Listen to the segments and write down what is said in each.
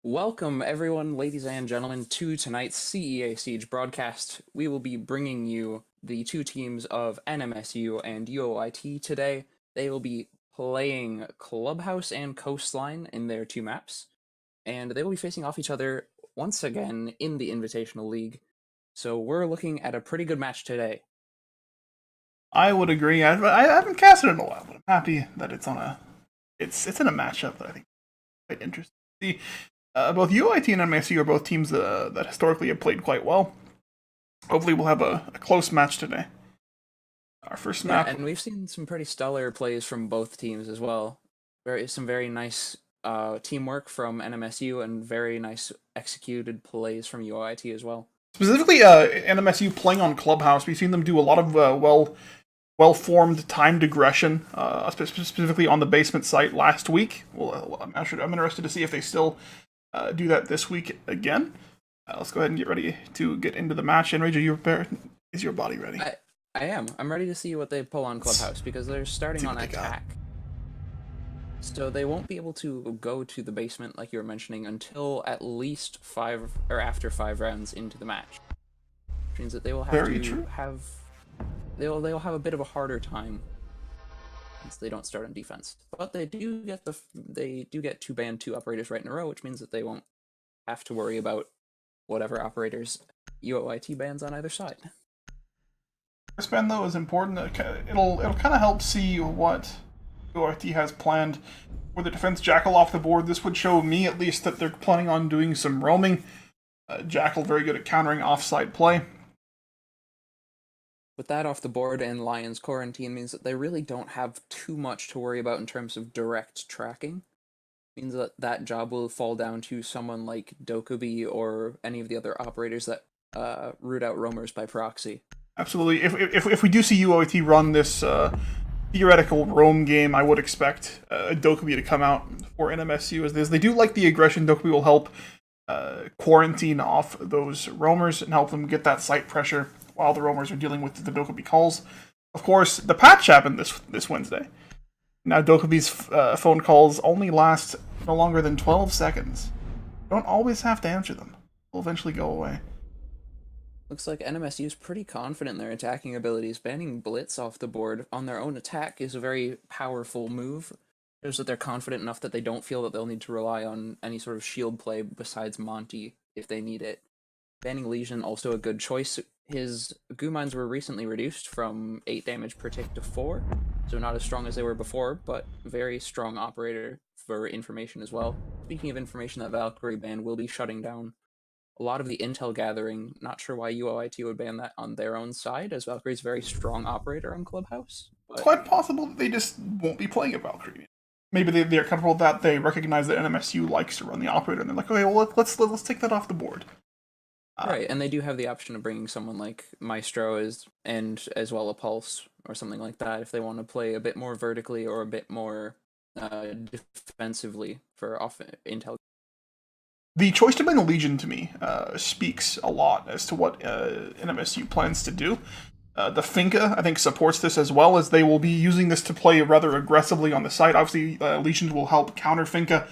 Welcome, everyone, ladies and gentlemen, to tonight's CEA Siege broadcast. We will be bringing you the two teams of NMSU and UOIT today. They will be playing Clubhouse and Coastline in their two maps, and they will be facing off each other once again in the Invitational League. So we're looking at a pretty good match today. I would agree. I haven't casted it in a while, but I'm happy that it's on a it's in a matchup that I think is quite interesting. See, both UOIT and NMSU are both teams that historically have played quite well. Hopefully, we'll have a close match today. Our first Yeah, map. and we've seen some pretty stellar plays from both teams as well. Some very nice teamwork from NMSU and very nice executed plays from UOIT as well. Specifically, NMSU playing on Clubhouse, we've seen them do a lot of well-formed timed aggression, specifically on the basement site last week. Well, I'm interested to see if they still do that this week again. Let's go ahead and get ready to get into the match. And Rage, are you prepared? Is your body ready? I am. I'm ready to see what they pull on Clubhouse because they're starting on attack. So they won't be able to go to the basement like you were mentioning until at least after 5 rounds into the match. Which means that they will have they'll have a bit of a harder time since they don't start on defense. But they do get to ban 2 operators right in a row, which means that they won't have to worry about whatever operators UOIT bans on either side. First ban though is important. It'll kind of help see what UOIT has planned for the defense Jackal off the board. This would show me at least that they're planning on doing some roaming. Jackal very good at countering offside play. With that off the board and Lion's quarantine means that they really don't have too much to worry about in terms of direct tracking. Means that that job will fall down to someone like Dokubi or any of the other operators that root out roamers by proxy. Absolutely. If we do see UOIT run this theoretical roam game, I would expect Dokubi to come out for NMSU as this. They do like the aggression. Dokubi will help quarantine off those roamers and help them get that site pressure while the roamers are dealing with the Dokubi calls. Of course, the patch happened this Wednesday. Now Dokubi's phone calls only last no longer than 12 seconds. You don't always have to answer them. They'll eventually go away. Looks like NMSU is pretty confident in their attacking abilities. Banning Blitz off the board on their own attack is a very powerful move. Shows that they're confident enough that they don't feel that they'll need to rely on any sort of shield play besides Monty if they need it. Banning Legion also a good choice. His goo mines were recently reduced from 8 damage per tick to 4, so not as strong as they were before, but very strong operator for information as well. Speaking of information, that Valkyrie ban will be shutting down a lot of the intel gathering. Not sure why UOIT would ban that on their own side, as Valkyrie's a very strong operator on Clubhouse. But it's quite possible that they just won't be playing a Valkyrie. Maybe they're comfortable with that. They recognize that NMSU likes to run the operator, and they're like, okay, well let's take that off the board. Right, and they do have the option of bringing someone like Maestro and as well a Pulse or something like that if they want to play a bit more vertically or a bit more defensively for intel. The choice to bring the Legion to me speaks a lot as to what NMSU plans to do. The Finca, I think, supports this as well, as they will be using this to play rather aggressively on the site. Obviously, Legions will help counter Finca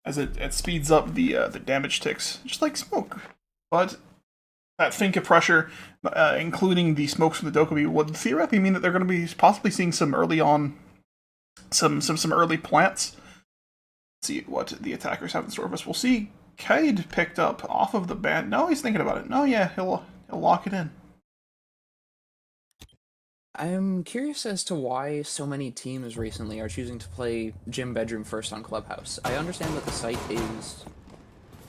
as it speeds up the damage ticks, just like Smoke. But that Finca pressure, including the smokes from the Dokubi, would theoretically mean that they're going to be possibly seeing some early on, some early plants. Let's see what the attackers have in store for us. We'll see Cade picked up off of the ban. No, he's thinking about it. No, yeah, he'll lock it in. I'm curious as to why so many teams recently are choosing to play Gym Bedroom first on Clubhouse. I understand that the site is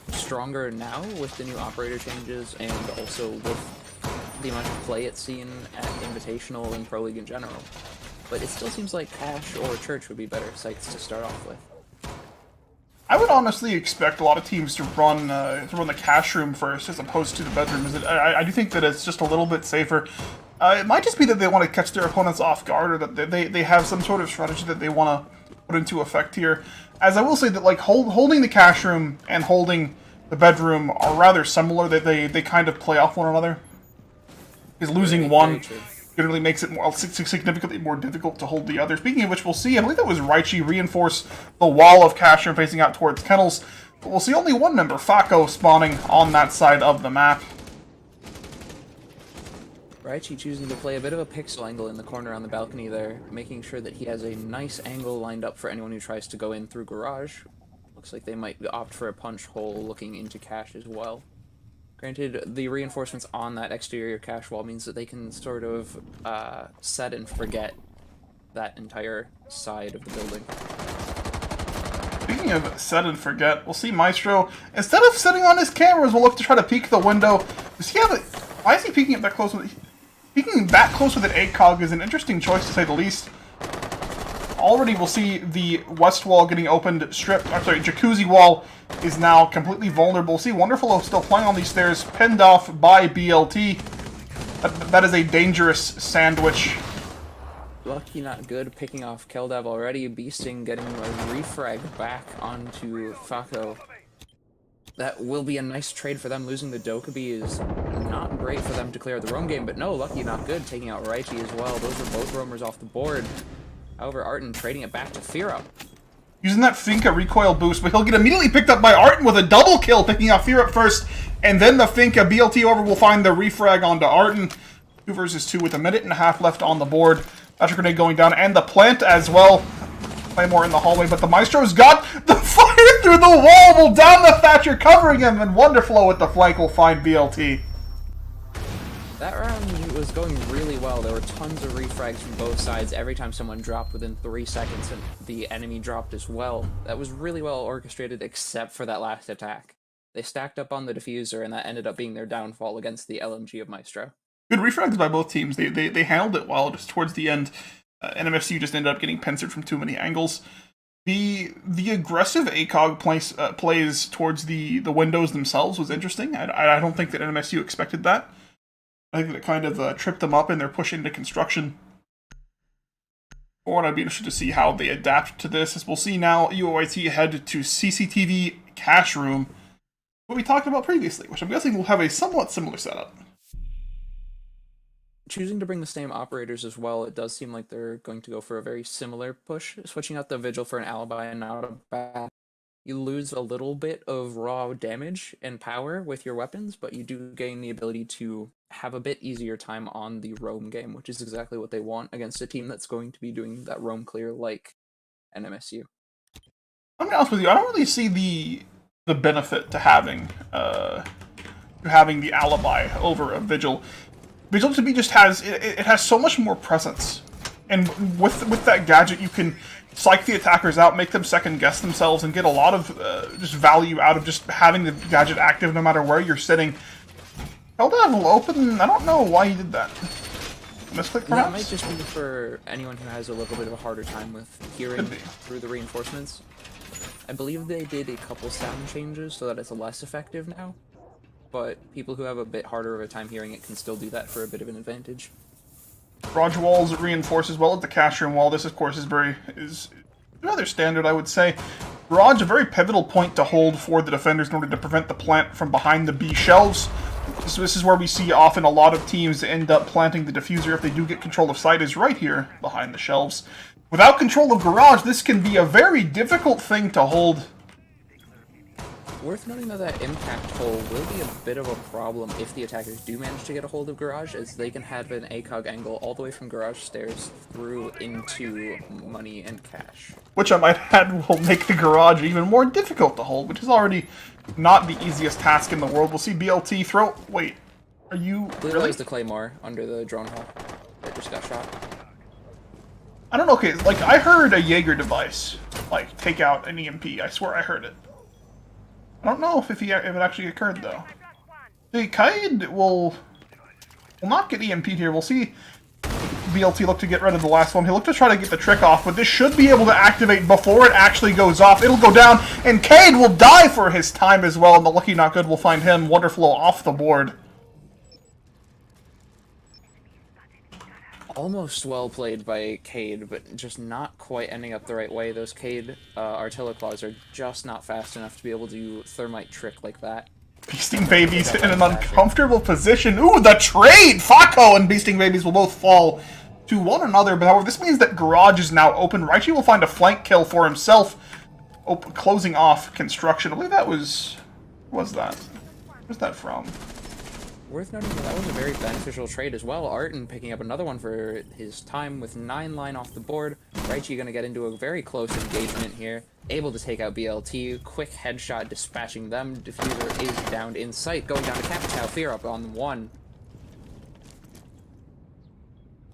stronger now with the new operator changes and also with the amount of play it's seen at Invitational and Pro League in general. But it still seems like Cash or Church would be better sites to start off with. I would honestly expect a lot of teams to run the cash room first as opposed to the bedroom. I do think that it's just a little bit safer. It might just be that they want to catch their opponents off guard, or that they have some sort of strategy that they want to put into effect here. As I will say that, like, holding the cash room and holding the bedroom are rather similar. They kind of play off one another. Because losing one generally makes it significantly more difficult to hold the other. Speaking of which, we'll see. I believe that was Raichi reinforce the wall of cash room facing out towards Kennels. We'll see only one member, Fako, spawning on that side of the map. Raichi choosing to play a bit of a pixel angle in the corner on the balcony there, making sure that he has a nice angle lined up for anyone who tries to go in through garage. Looks like they might opt for a punch hole looking into cache as well. Granted, the reinforcements on that exterior cache wall means that they can sort of set and forget that entire side of the building. Speaking of set and forget, we'll see Maestro, instead of sitting on his cameras, will look to try to peek the window. Does he have a... Why is he peeking up that close with... Peeking that close with an ACOG is an interesting choice, to say the least. Already we'll see the west wall getting opened, jacuzzi wall is now completely vulnerable. See, Wonderful still playing on these stairs, pinned off by BLT. That is a dangerous sandwich. Lucky Not Good picking off Keldav already, Beasting getting a refrag back onto Fako. That will be a nice trade for them. Losing the Dokkaebi is not great for them to clear the roam game, but no, Lucky Not Good taking out Raichi as well. Those are both roamers off the board. However, Arton trading it back to Fira. Using that Finka recoil boost, but he'll get immediately picked up by Arton with a double kill, picking off Fira first, and then the Finka BLT over will find the refrag onto Arton. 2 versus 2 with a minute and a half left on the board. Thatcher grenade going down, and the plant as well. Claymore in the hallway, but the Maestro's got the fire through the wall, will down the Thatcher, covering him, and Wonderflow with the flank will find BLT. That round was going really well. There were tons of refrags from both sides every time someone dropped within 3 seconds, and the enemy dropped as well. That was really well orchestrated, except for that last attack. They stacked up on the diffuser, and that ended up being their downfall against the LMG of Maestro. Good refrags by both teams. They handled it well just towards the end. NMSU just ended up getting pincered from too many angles. The aggressive ACOG plays towards the windows themselves was interesting. I don't think that NMSU expected that. I think that it kind of tripped them up in their push into construction. Or I'd be interested to see how they adapt to this. As we'll see now, UOIT head to CCTV cache room, what we talked about previously, which I'm guessing will have a somewhat similar setup. Choosing to bring the same operators as well, it does seem like they're going to go for a very similar push. Switching out the Vigil for an alibi and out of back. You lose a little bit of raw damage and power with your weapons, but you do gain the ability to have a bit easier time on the roam game, which is exactly what they want against a team that's going to be doing that roam clear like NMSU. I'm gonna be honest with you, I don't really see the benefit to having the alibi over a Vigil. Vigil to me just has it has so much more presence, and with that gadget you can psych the attackers out, make them second guess themselves, and get a lot of just value out of just having the gadget active no matter where you're sitting. Keldav will open. I don't know why he did that. Misclick, perhaps? That might just be for anyone who has a little bit of a harder time with hearing through the reinforcements. I believe they did a couple sound changes so that it's less effective now, but people who have a bit harder of a time hearing it can still do that for a bit of an advantage. Garage walls reinforce as well as the cache room wall. This, of course, is rather standard, I would say. Garage, a very pivotal point to hold for the defenders in order to prevent the plant from behind the B shelves. So this is where we see often a lot of teams end up planting the diffuser if they do get control of site, is right here behind the shelves. Without control of garage, this can be a very difficult thing to hold. Worth noting though that impact hole will be a bit of a problem if the attackers do manage to get a hold of garage, as they can have an ACOG angle all the way from garage stairs through into money and cash. Which I might add will make the garage even more difficult to hold, which is already not the easiest task in the world. We'll see BLT throw... Wait, are you... Really? That was the Claymore under the drone hole that just got shot. I don't know, okay, like, I heard a Jaeger device, like, take out an EMP. I swear I heard it. I don't know if it actually occurred, though. The Kaid will not get EMP'd here. We'll see BLT look to get rid of the last one. He'll look to try to get the trick off, but this should be able to activate before it actually goes off. It'll go down, and Kaid will die for his time as well, and the Lucky Not Good will find him, Wonderflow, off the board. Almost well played by Cade, but just not quite ending up the right way. Those Cade Artilliclaws are just not fast enough to be able to do thermite trick like that. Beasting Babies in an uncomfortable position. Ooh, the trade! Fako and Beasting Babies will both fall to one another, but however, this means that Garage is now open. Raichi will find a flank kill for himself. closing off construction. I believe that was... What was that? Where's that from? Worth noting that was a very beneficial trade as well. Arton picking up another one for his time with 9 line off the board. Raichi going to get into a very close engagement here. Able to take out BLT. Quick headshot dispatching them. Diffuser is downed in sight. Going down to Capitao. Fear up on 1.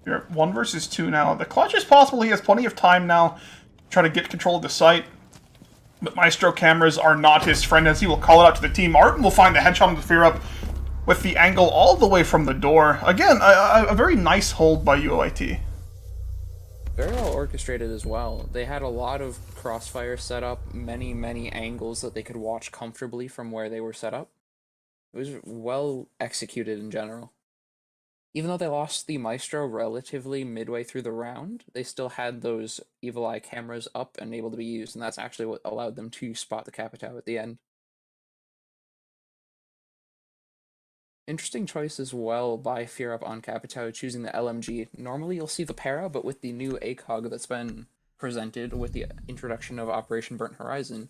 You're at 1 versus 2 now. The clutch is possible. He has plenty of time now to try to get control of the site. But Maestro cameras are not his friend, as he will call it out to the team. Arton will find the headshot on the Fear up with the angle all the way from the door. Again, a very nice hold by UOIT. Very well orchestrated as well. They had a lot of crossfire set up, many angles that they could watch comfortably from where they were set up. It was well executed in general. Even though they lost the Maestro relatively midway through the round, they still had those Evil Eye cameras up and able to be used, and that's actually what allowed them to spot the Capitao at the end. Interesting choice as well by Fear Up on Capitao, choosing the LMG. Normally you'll see the para, but with the new ACOG that's been presented with the introduction of Operation Burnt Horizon,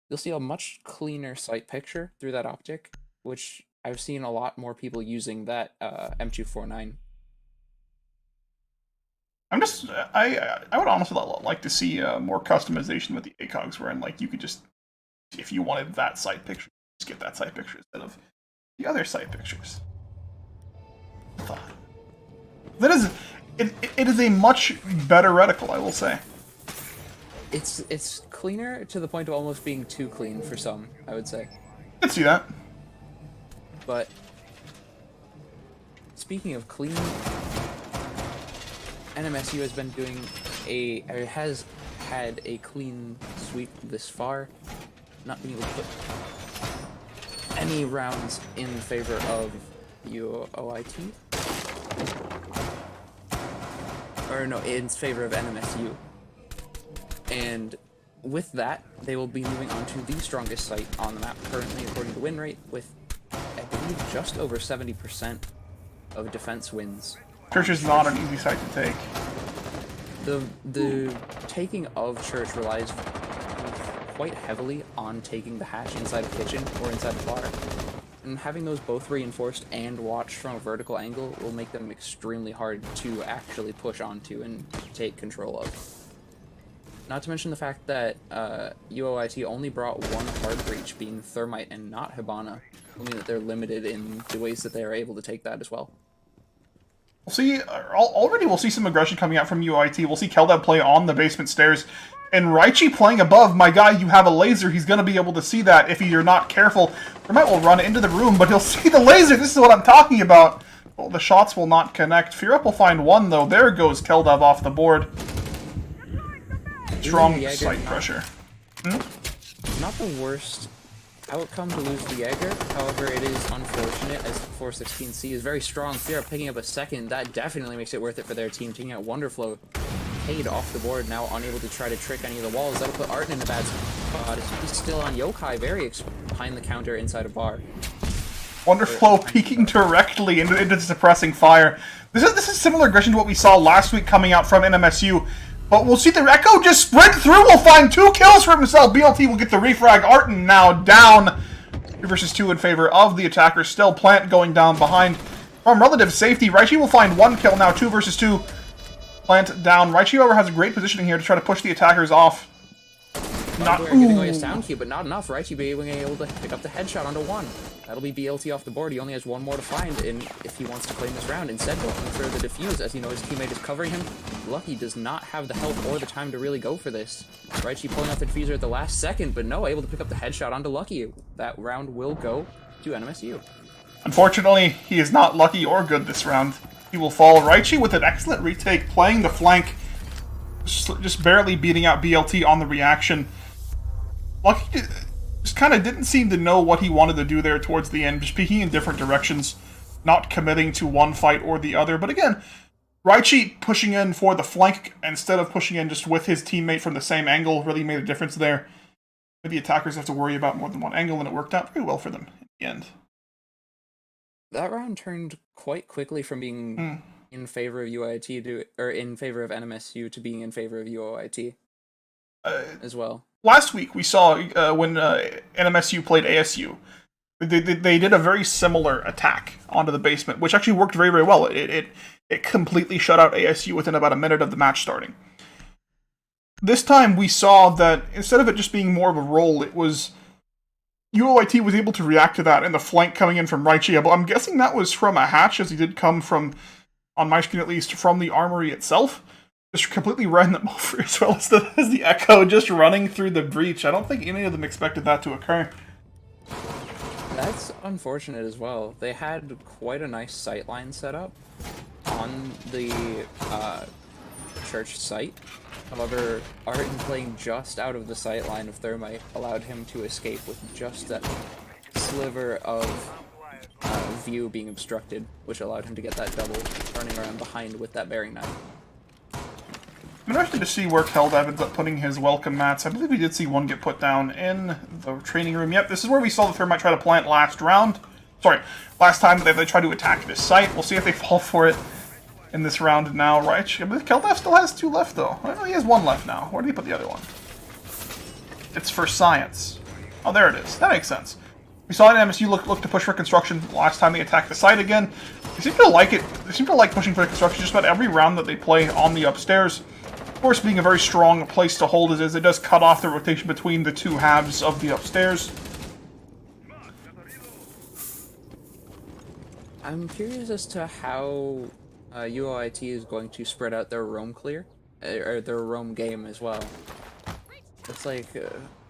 you'll see a much cleaner sight picture through that optic, which I've seen a lot more people using that M249. I would honestly like to see more customization with the ACOGs, wherein like you could just, if you wanted that sight picture, just get that sight picture instead of the other sight pictures. That is, it is a much better reticle, I will say. It's cleaner to the point of almost being too clean for some, I would say. I can see that. But speaking of clean, NMSU has been doing has had a clean sweep this far, not being able to put any rounds in favor of UOIT. Or no, in favor of NMSU. And with that, they will be moving on to the strongest site on the map currently, according to win rate, with, I believe, just over 70% of defense wins. Church is not an easy site to take. The taking of Church relies quite heavily on taking the hatch inside a kitchen or inside a bar. And having those both reinforced and watched from a vertical angle will make them extremely hard to actually push onto and take control of. Not to mention the fact that UOIT only brought 1 hard breach, being Thermite and not Hibana, meaning that they're limited in the ways that they are able to take that as well. We'll see, already we'll see some aggression coming out from UOIT. We'll see Keldab play on the basement stairs. And Raichi playing above. My guy, you have a laser. He's going to be able to see that if you're not careful. Thermite will run into the room, but he'll see the laser. This is what I'm talking about. Well, the shots will not connect. Fear Up will find 1, though. There goes Keldab off the board. Strong sight pressure. Not the worst outcome to lose the Jaeger, however it is unfortunate as 416C is very strong. Fear Up picking up a second, that definitely makes it worth it for their team. Taking out Wonderflow, Cade off the board, now unable to try to trick any of the walls. That'll put Arton in a bad spot. He's still on Yokai, very behind the counter inside a bar. Wonderflow peeking directly into suppressing fire. This is similar aggression to what we saw last week coming out from NMSU. But we'll see the Echo just sprint through. We'll find 2 kills for himself. BLT will get the refrag. Arton now down. 3 versus 2 in favor of the attackers. Still Plant going down behind. From relative safety, Raichi will find 1 kill now. 2 versus 2. Plant down. Raichi, however, has a great positioning here to try to push the attackers off. Getting away a sound cue, but not enough. Raichi being able to pick up the headshot onto 1. That'll be BLT off the board. He only has 1 more to find, and if he wants to claim this round, instead going for the defuse, as you know his teammate is covering him. Lucky does not have the health or the time to really go for this. Raichi pulling out the defuser at the last second, but no, able to pick up the headshot onto Lucky. That round will go to NMSU. Unfortunately, he is not lucky or good this round. He will fall. Raichi with an excellent retake, playing the flank, just barely beating out BLT on the reaction. Lucky just kind of didn't seem to know what he wanted to do there towards the end, just peeking in different directions, not committing to one fight or the other. But again, Raichi pushing in for the flank instead of pushing in just with his teammate from the same angle really made a difference there. The attackers have to worry about more than one angle, and it worked out very well for them in the end. That round turned quite quickly from being in favor of UOIT or in favor of NMSU to being in favor of UOIT as well. last week we saw when NMSU played ASU. They did a very similar attack onto the basement, which actually worked very, very well. It completely shut out ASU within about a minute of the match starting. This time we saw that instead of it just being more of a roll, it was UOIT was able to react to that and the flank coming in from Raichi. But I'm guessing that was from a hatch, as he did come from, on my screen at least, from the armory itself. Just completely ran them over, as well as the Echo just running through the breach. I don't think any of them expected that to occur. That's unfortunate as well. They had quite a nice sightline set up on the church site. However, Arden playing just out of the sightline of Thermite allowed him to escape with just that sliver of view being obstructed, which allowed him to get that double turning around behind with that bearing knife. I'm interested to see where Keldev ends up putting his welcome mats. I believe we did see one get put down in the training room. Yep, this is where we saw the Thermite try to plant last round. Sorry, last time they tried to attack this site. We'll see if they fall for it in this round now, right? I believe Keldev still has 2 left, though. I know he has 1 left now. Where did he put the other one? It's for science. Oh, there it is. That makes sense. We saw NMSU look to push for construction last time they attacked the site again. They seem to like it. They seem to like pushing for construction just about every round that they play on the upstairs. Of course, being a very strong place to hold as it does cut off the rotation between the 2 halves of the upstairs. I'm curious as to how UOIT is going to spread out their roam clear, or their roam game as well. It's like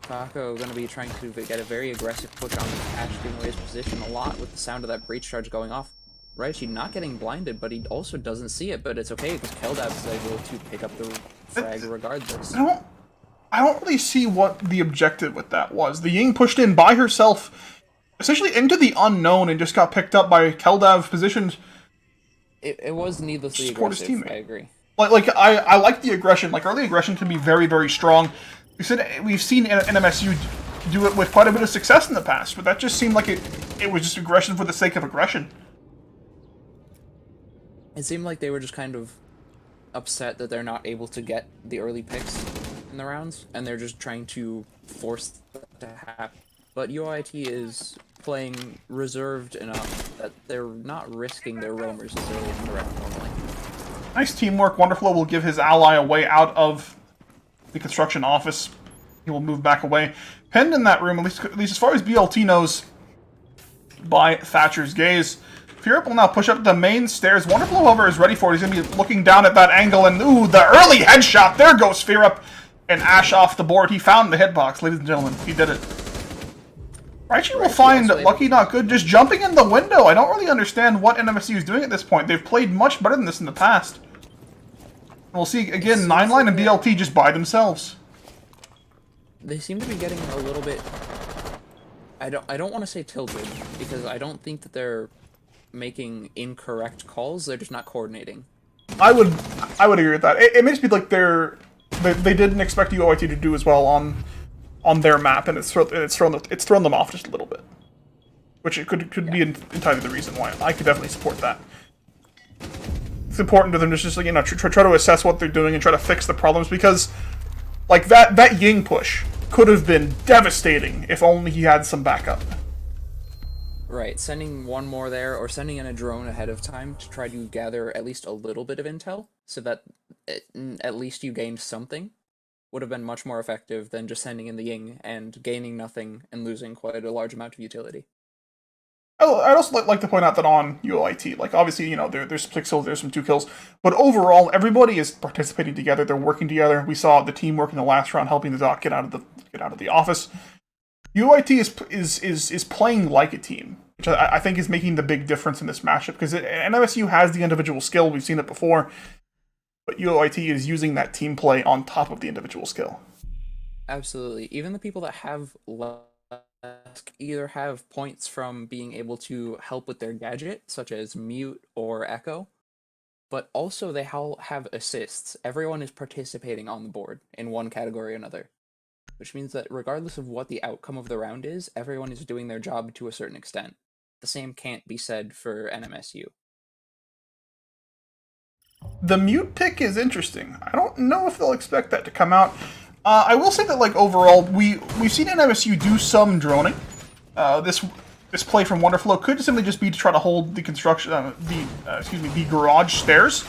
Paco going to be trying to get a very aggressive push on Ash, being away his position a lot with the sound of that breach charge going off. Raichi not getting blinded, but he also doesn't see it, but it's okay because Keldab is able to pick up the frag regardless. I don't really see what the objective with that was. The Ying pushed in by herself, essentially into the unknown, and just got picked up by Keldav positioned. It was needlessly aggressive, I agree. I like the aggression. Like, early aggression can be very, very strong. We've seen NMSU do it with quite a bit of success in the past, but that just seemed like it was just aggression for the sake of aggression. It seemed like they were just kind of upset that they're not able to get the early picks in the rounds, and they're just trying to force that to happen. But UOIT is playing reserved enough that they're not risking their roamers as early in the round normally. Nice teamwork. Wonderful will give his ally a way out of the construction office. He will move back away. Pinned in that room, at least as far as BLT knows, by Thatcher's gaze. Fearup will now push up the main stairs. Wonderful, however, is ready for it. He's going to be looking down at that angle, and ooh, the early headshot. There goes Fearup. And Ash off the board. He found the hitbox, ladies and gentlemen. He did it. Raichi will find lucky not good just jumping in the window. I don't really understand what NMSU is doing at this point. They've played much better than this in the past. And we'll see, again, 9line and BLT just by themselves. They seem to be getting a little bit... I don't want to say tilted, because I don't think that they're making incorrect calls. They're just not coordinating. I would agree with that. It may just be like they didn't expect UOIT to do as well on their map, and it's thrown them off just a little bit, which it could be entirely the reason why. I could definitely support that. It's important to them to just try to assess what they're doing and try to fix the problems, because like that Ying push could have been devastating if only he had some backup. Right, sending one more there, or sending in a drone ahead of time to try to gather at least a little bit of intel, so that at least you gained something, would have been much more effective than just sending in the Ying and gaining nothing and losing quite a large amount of utility. I'd also like to point out that on UOIT, like, obviously, there's 6 kills, there's some 2 kills, but overall, everybody is participating together, they're working together. We saw the teamwork in the last round helping the Doc get out of the office. UOIT is playing like a team, which I think is making the big difference in this matchup, because NMSU has the individual skill, we've seen it before, but UOIT is using that team play on top of the individual skill. Absolutely. Even the people that have less either have points from being able to help with their gadget, such as mute or echo, but also they all have assists. Everyone is participating on the board in one category or another, which means that regardless of what the outcome of the round is, everyone is doing their job to a certain extent. The same can't be said for NMSU. The mute pick is interesting. I don't know if they'll expect that to come out. I will say that, like, overall, we've seen NMSU do some droning. This play from Wonderflow could simply just be to try to hold the construction, the garage stairs.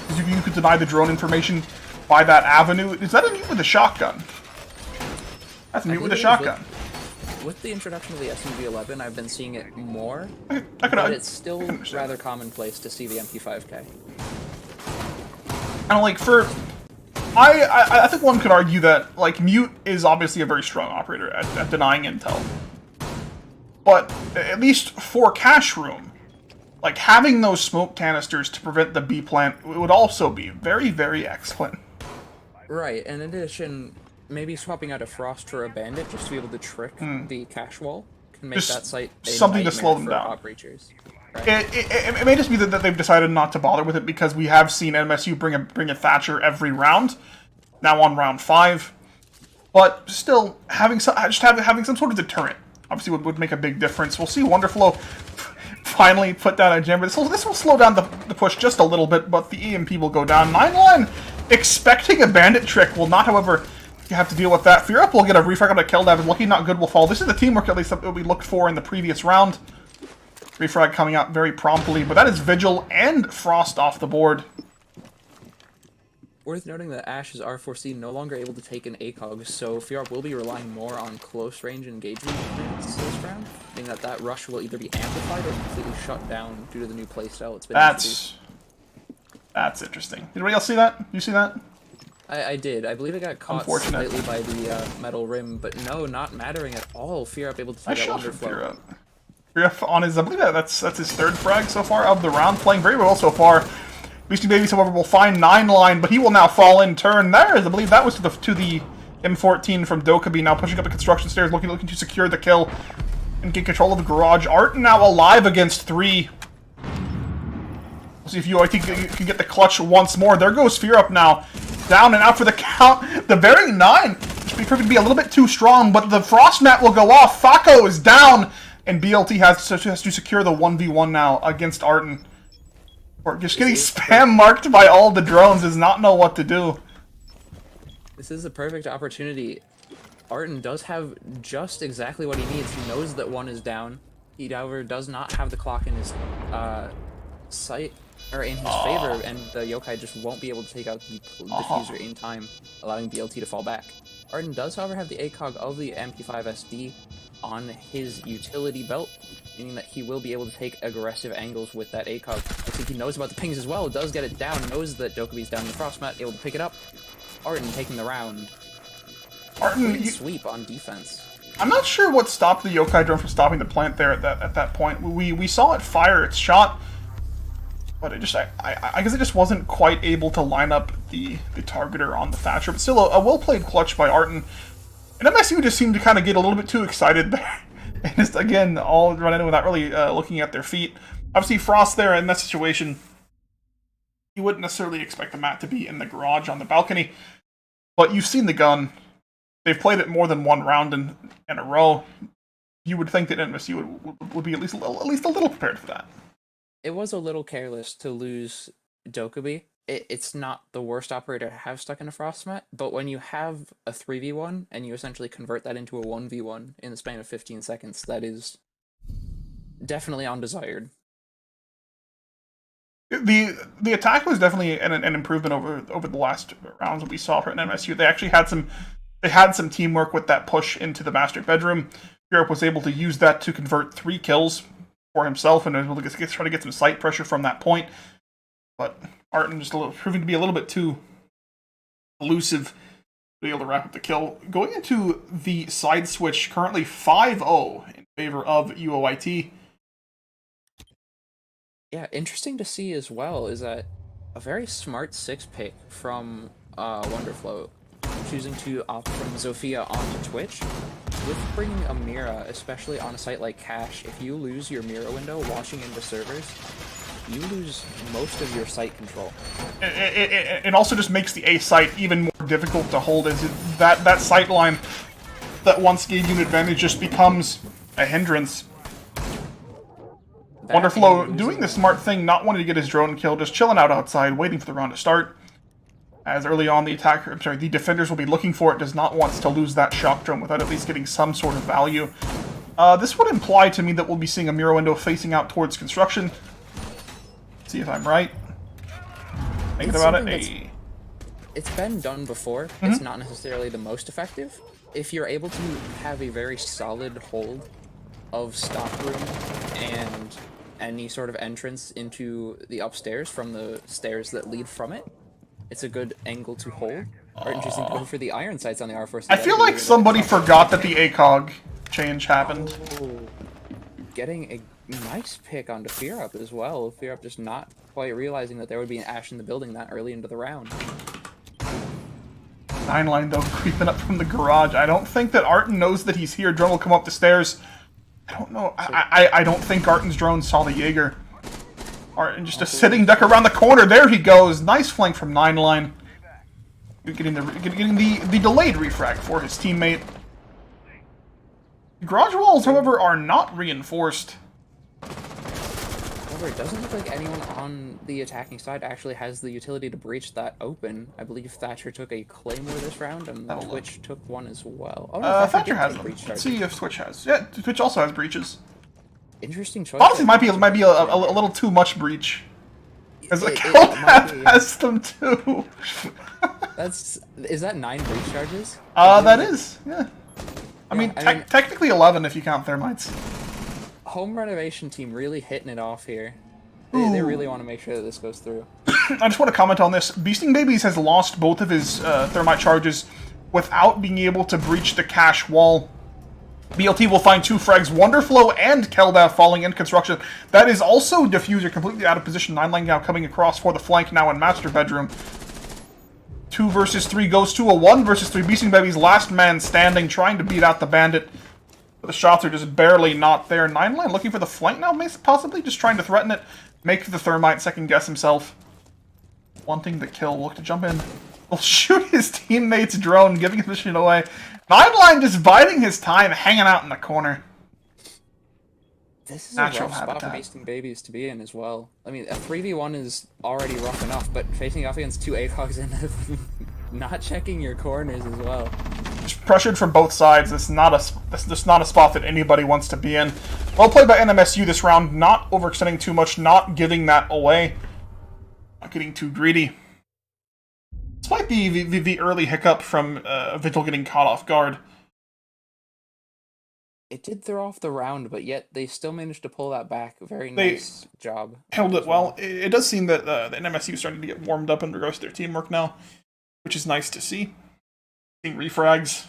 Because you could deny the drone information by that avenue. Is that a mute with a shotgun? That's a mute with a shotgun. With the introduction of the SUV-11, I've been seeing it more, but it's still rather commonplace to see the MP5K. And like I think one could argue that like mute is obviously a very strong operator at denying intel, but at least for cache room, like having those smoke canisters to prevent the B plant would also be very, very excellent. Right. In addition, maybe swapping out a Frost for a Bandit just to be able to trick the cache wall can make that site something to slow them down. Breachers. Right. It may just be that they've decided not to bother with it because we have seen NMSU bring a Thatcher every round, now on round 5. But still, having some sort of deterrent obviously would make a big difference. We'll see Wonderflow finally put down a gem. This will slow down the push just a little bit, but the EMP will go down. 9line expecting a bandit trick will not, however, have to deal with that. Fear Up will get a refrag on a kill. That is lucky, not good will fall. This is the teamwork at least that we looked for in the previous round. Refrag coming out very promptly, but that is Vigil and Frost off the board. Worth noting that Ash's R4C no longer able to take an ACOG, so Fear will be relying more on close-range engagement this round, meaning that rush will either be amplified or completely shut down due to the new playstyle it's been introduced. That's interesting. Did anybody else see that? You see that? I did. I believe it got caught slightly by the metal rim, but no, not mattering at all. Fear Up able to take that Wonderflow. Fear Up on his, I believe that's his 3rd frag so far of the round, playing very well so far. Beastie Babies, however, will find 9line, but he will now fall in turn. There is, I believe that was to the M14 from Dokkaebi, now pushing up the construction stairs, looking to secure the kill and get control of the garage. Arton now alive against 3. We'll see if UOIT can get the clutch once more. There goes Fear Up now. Down and out for the count. The Bearing 9 should prove to be a little bit too strong, but the Frost Mat will go off. Fako is down, and BLT has to secure the 1v1 now against Arton. Or just getting spam marked by all the drones does not know what to do. This is a perfect opportunity. Arton does have just exactly what he needs. He knows that 1 is down. He, however, does not have the clock in his sight, or in his favor, and the Yokai just won't be able to take out the diffuser in time, allowing BLT to fall back. Arton does, however, have the ACOG of the MP5SD on his utility belt, meaning that he will be able to take aggressive angles with that ACOG. I think he knows about the pings as well, does get it down, knows that Dokkaebi's down in the frost mat, able to pick it up. Arton taking the round. Arton sweep on defense. I'm not sure what stopped the Yokai drone from stopping the plant there at that point. We saw it fire its shot, but I guess it just wasn't quite able to line up the targeter on the Thatcher. But still, a well-played clutch by Arton. And NMSU just seemed to kind of get a little bit too excited there. And just, again, all run in without really looking at their feet. Obviously, Frost there in that situation, you wouldn't necessarily expect the mat to be in the garage on the balcony. But you've seen the gun. They've played it more than one round in a row. You would think that NMSU would be at least a little prepared for that. It was a little careless to lose Dokkaebi. It's not the worst operator to have stuck in a frost mat, but when you have a 3v1 and you essentially convert that into a 1v1 in the span of 15 seconds, that is definitely undesired. The attack was definitely an improvement over the last rounds that we saw for NMSU. They actually had some teamwork with that push into the master bedroom. Europe was able to use that to convert 3 kills for himself and was able to try to get some sight pressure from that point. But Arton just proving to be a little bit too elusive to be able to wrap up the kill. Going into the side switch, currently 5-0 in favor of UOIT. Yeah, interesting to see as well is that a very smart 6 pick from Wonderflow, choosing to opt from Zofia onto Twitch. With bringing a Mira, especially on a site like Cache, if you lose your Mira window watching into servers, you lose most of your site control. It also just makes the A site even more difficult to hold, as that sight line that once gave you an advantage just becomes a hindrance. Wonderflow doing the smart thing, not wanting to get his drone killed, just chilling out outside, waiting for the round to start. as early on the defenders will be looking for it, does not want to lose that shock drone without at least getting some sort of value. This would imply to me that we'll be seeing a mirror window facing out towards construction. Let's see if I'm right. Thinking about it. It's been done before. It's not necessarily the most effective. If you're able to have a very solid hold of stockroom and any sort of entrance into the upstairs from the stairs that lead from it, it's a good angle to hold. Or interesting to go for the iron sights on the R4. I feel like somebody forgot that the ACOG change happened. Oh, getting a nice pick onto Fear Up as well. Fear Up just not quite realizing that there would be an Ash in the building that early into the round. 9line though, creeping up from the garage. I don't think that Arton knows that he's here. Drone will come up the stairs. I don't know. I don't think Arton's drone saw the Jaeger. Arton just a sitting duck around the corner. There he goes. Nice flank from 9line. Getting the delayed refrag for his teammate. The garage walls, however, are not reinforced. However, it doesn't look like anyone on the attacking side actually has the utility to breach that open. I believe Thatcher took a Claymore this round, and Twitch took one as well. Oh, no, Thatcher has them. Let's see if Twitch has. Yeah, Twitch also has breaches. Interesting choice. Honestly, might be a little too much breach. Because the Kelpath has them too. Is that 9 breach charges? That is, yeah. I mean, technically 11 if you count thermites. Home renovation team really hitting it off here. They really want to make sure that this goes through. I just want to comment on this. Beasting Babies has lost both of his thermite charges without being able to breach the cache wall. BLT will find 2 frags, Wonderflow and Keldav falling in construction. That is also Diffuser completely out of position. 9line now coming across for the flank now in Master Bedroom. 2 versus 3 goes to a 1 versus 3. Beasting Babies last man standing, trying to beat out the bandit. But the shots are just barely not there. 9line looking for the flank now, possibly just trying to threaten it. Make the thermite second guess himself. Wanting the kill, look to jump in. Will shoot his teammate's drone, giving his mission away. 9line just biding his time, hanging out in the corner. This is a rough spot for Beasting Babies to be in as well. I mean, a 3v1 is already rough enough, but facing off against 2 ACOGs and not checking your corners as well. Just pressured from both sides. This is not a spot that anybody wants to be in. Well played by NMSU this round, not overextending too much, not giving that away. Not getting too greedy. Despite the early hiccup from Vigil getting caught off guard. It did throw off the round, but yet they still managed to pull that back. Very nice job. Held it well. It does seem that the NMSU is starting to get warmed up in regards to their teamwork now, which is nice to see. Seeing refrags,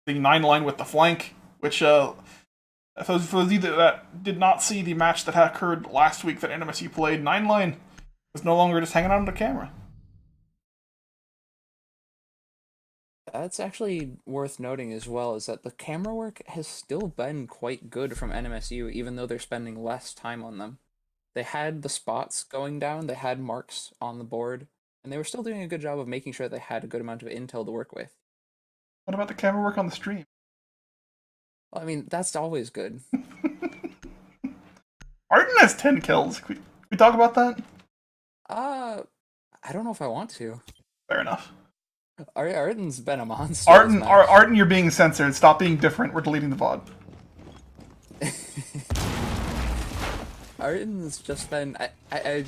seeing 9line with the flank, which for those of you that did not see the match that occurred last week that NMSU played, 9line was no longer just hanging out on the camera. That's actually worth noting as well, is that the camera work has still been quite good from NMSU, even though they're spending less time on them. They had the spots going down, they had marks on the board, and they were still doing a good job of making sure they had a good amount of intel to work with. What about the camera work on the stream? Well, I mean, that's always good. Arton has 10 kills. Can we talk about that? I don't know if I want to. Fair enough. Arton's been a monster. Arton, you're being censored. Stop being different. We're deleting the VOD. Arton's just been...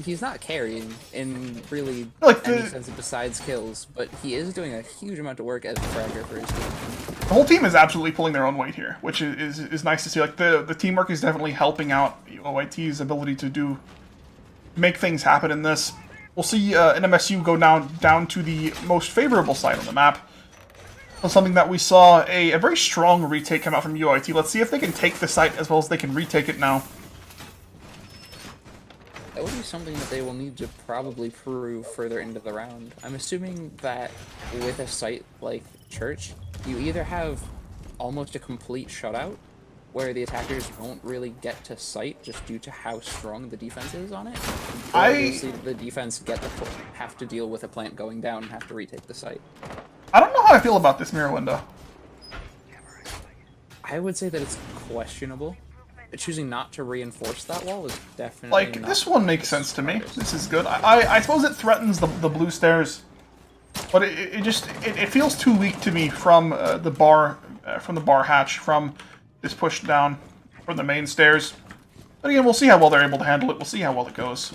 he's not carrying in really any sense besides kills, but he is doing a huge amount of work as a fragger for his team. The whole team is absolutely pulling their own weight here, which is nice to see. Like the teamwork is definitely helping out UOIT's ability to make things happen in this. We'll see NMSU go down to the most favorable side on the map. Something that we saw a very strong retake come out from UOIT. Let's see if they can take the site as well as they can retake it now. That would be something that they will need to probably prove further into the round. I'm assuming that with a site like Church, you either have almost a complete shutout, where the attackers won't really get to site just due to how strong the defense is on it. Or you'll see the defense have to deal with a plant going down and have to retake the site. I don't know how I feel about this mirror window. I would say that it's questionable. Choosing not to reinforce that wall is definitely like, this one makes sense to me. This is good. I suppose it threatens the blue stairs. But it feels too weak to me from the bar hatch, from this push down from the main stairs. But again, we'll see how well they're able to handle it. We'll see how well it goes.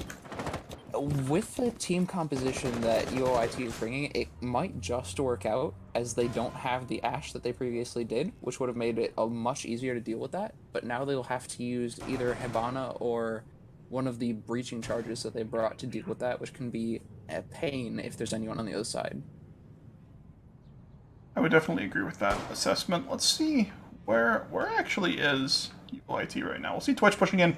With the team composition that UOIT is bringing, it might just work out, as they don't have the Ashe that they previously did, which would have made it much easier to deal with that. But now they'll have to use either Hibana or one of the breaching charges that they brought to deal with that, which can be a pain if there's anyone on the other side. I would definitely agree with that assessment. Let's see where actually is UOIT right now. We'll see Twitch pushing in,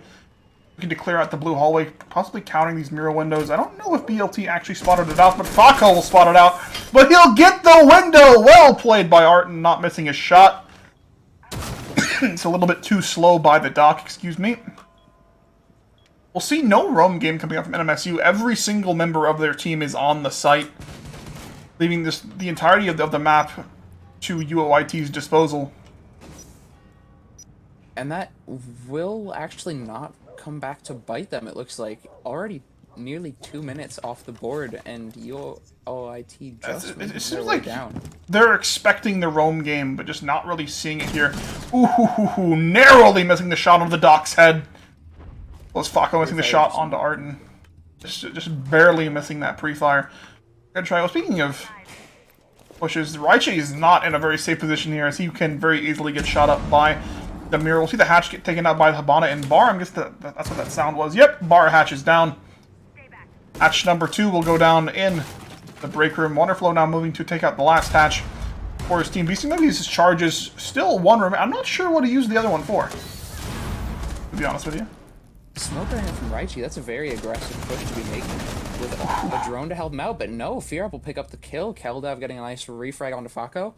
looking to clear out the blue hallway, possibly counting these mirror windows. I don't know if BLT actually spotted it out, but Fako will spot it out. But he'll get the window! Well played by Arton, not missing his shot. It's a little bit too slow by the dock, excuse me. We'll see no roam game coming up from NMSU. Every single member of their team is on the site, leaving the entirety of the map to UOIT's disposal. And that will actually not come back to bite them, it looks like. Already nearly 2 minutes off the board, and UOIT just it seems like down. They're expecting the roam game, but just not really seeing it here. Ooh, narrowly missing the shot on the Doc's head. Was Fako missing the shot onto Arton. Just barely missing that pre-fire. Good try. Well, speaking of pushes, Raiche is not in a very safe position here, as he can very easily get shot up by the mirror. We'll see the hatch get taken out by Hibana and Bar. I guess that's what that sound was. Yep, Bar hatch is down. Hatch number 2 will go down in the break room. Wonderflow now moving to take out the last hatch for his team. BC maybe his charges still one remain. I'm not sure what he used the other one for, to be honest with you. Smoke right from Raiche, that's a very aggressive push to be making with a drone to help him out, but no, Fear Up will pick up the kill. Keldav getting a nice refrag onto Fako,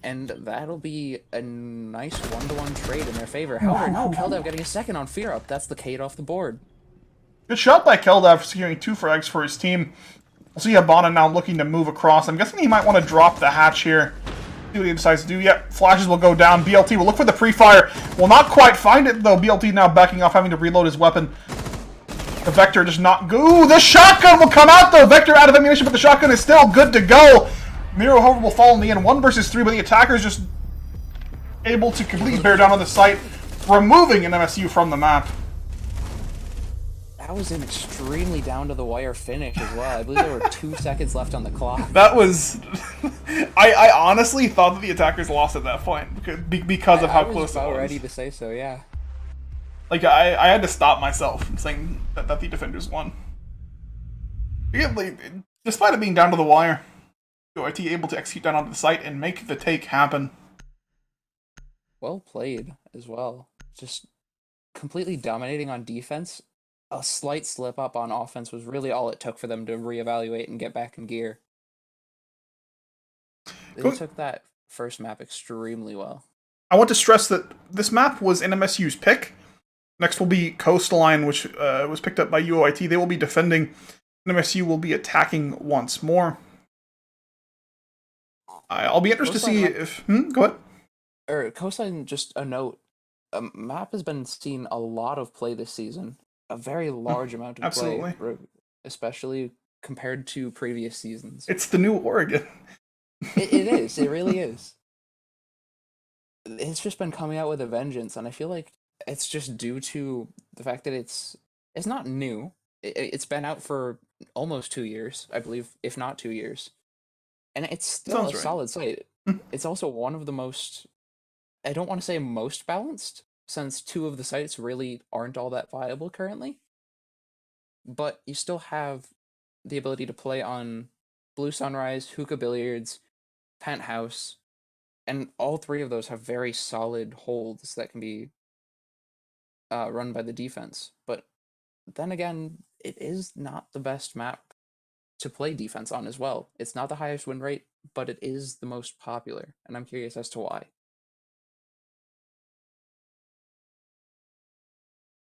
and that'll be a nice one-to-one trade in their favor. However, no, Keldav getting a second on Fear Up. That's the Kate off the board. Good shot by Keldav, securing 2 frags for his team. We'll see Hibana now looking to move across. I'm guessing he might want to drop the hatch here. See what he decides to do. Yep, flashes will go down. BLT will look for the pre-fire. Will not quite find it, though. BLT now backing off, having to reload his weapon. The Vector does not go. Ooh, the shotgun will come out, though. Vector out of ammunition, but the shotgun is still good to go. Miro, however, will fall in the end. 1 versus 3, but the attacker is just able to completely bear down on the site, removing NMSU from the map. That was an extremely down-to-the-wire finish as well. I believe there were 2 seconds left on the clock. That was... I honestly thought that the attackers lost at that point because of how close it was. I was about ready to say so, yeah. Like, I had to stop myself from saying that the defenders won. Yeah, like, despite it being down to the wire, UOIT able to execute down onto the site and make the take happen. Well played as well. Just completely dominating on defense. A slight slip up on offense was really all it took for them to reevaluate and get back in gear. They took that first map extremely well. I want to stress that this map was NMSU's pick. Next will be Coastline, which was picked up by UOIT. They will be defending. NMSU will be attacking once more. I'll be interested to see if... go ahead. Coastline, just a note. Map has been seeing a lot of play this season. A very large amount of play, especially compared to previous seasons. It's the new Oregon. It is. It really is. It's just been coming out with a vengeance, and I feel like it's just due to the fact that it's not new. It's been out for almost 2 years, I believe, if not 2 years. And it's still a solid site. It's also one of the most, I don't want to say most balanced, since 2 of the sites really aren't all that viable currently. But you still have the ability to play on Blue Sunrise, Hookah Billiards, Penthouse, and all 3 of those have very solid holds that can be run by the defense. But then again, it is not the best map to play defense on as well. It's not the highest win rate, but it is the most popular, and I'm curious as to why.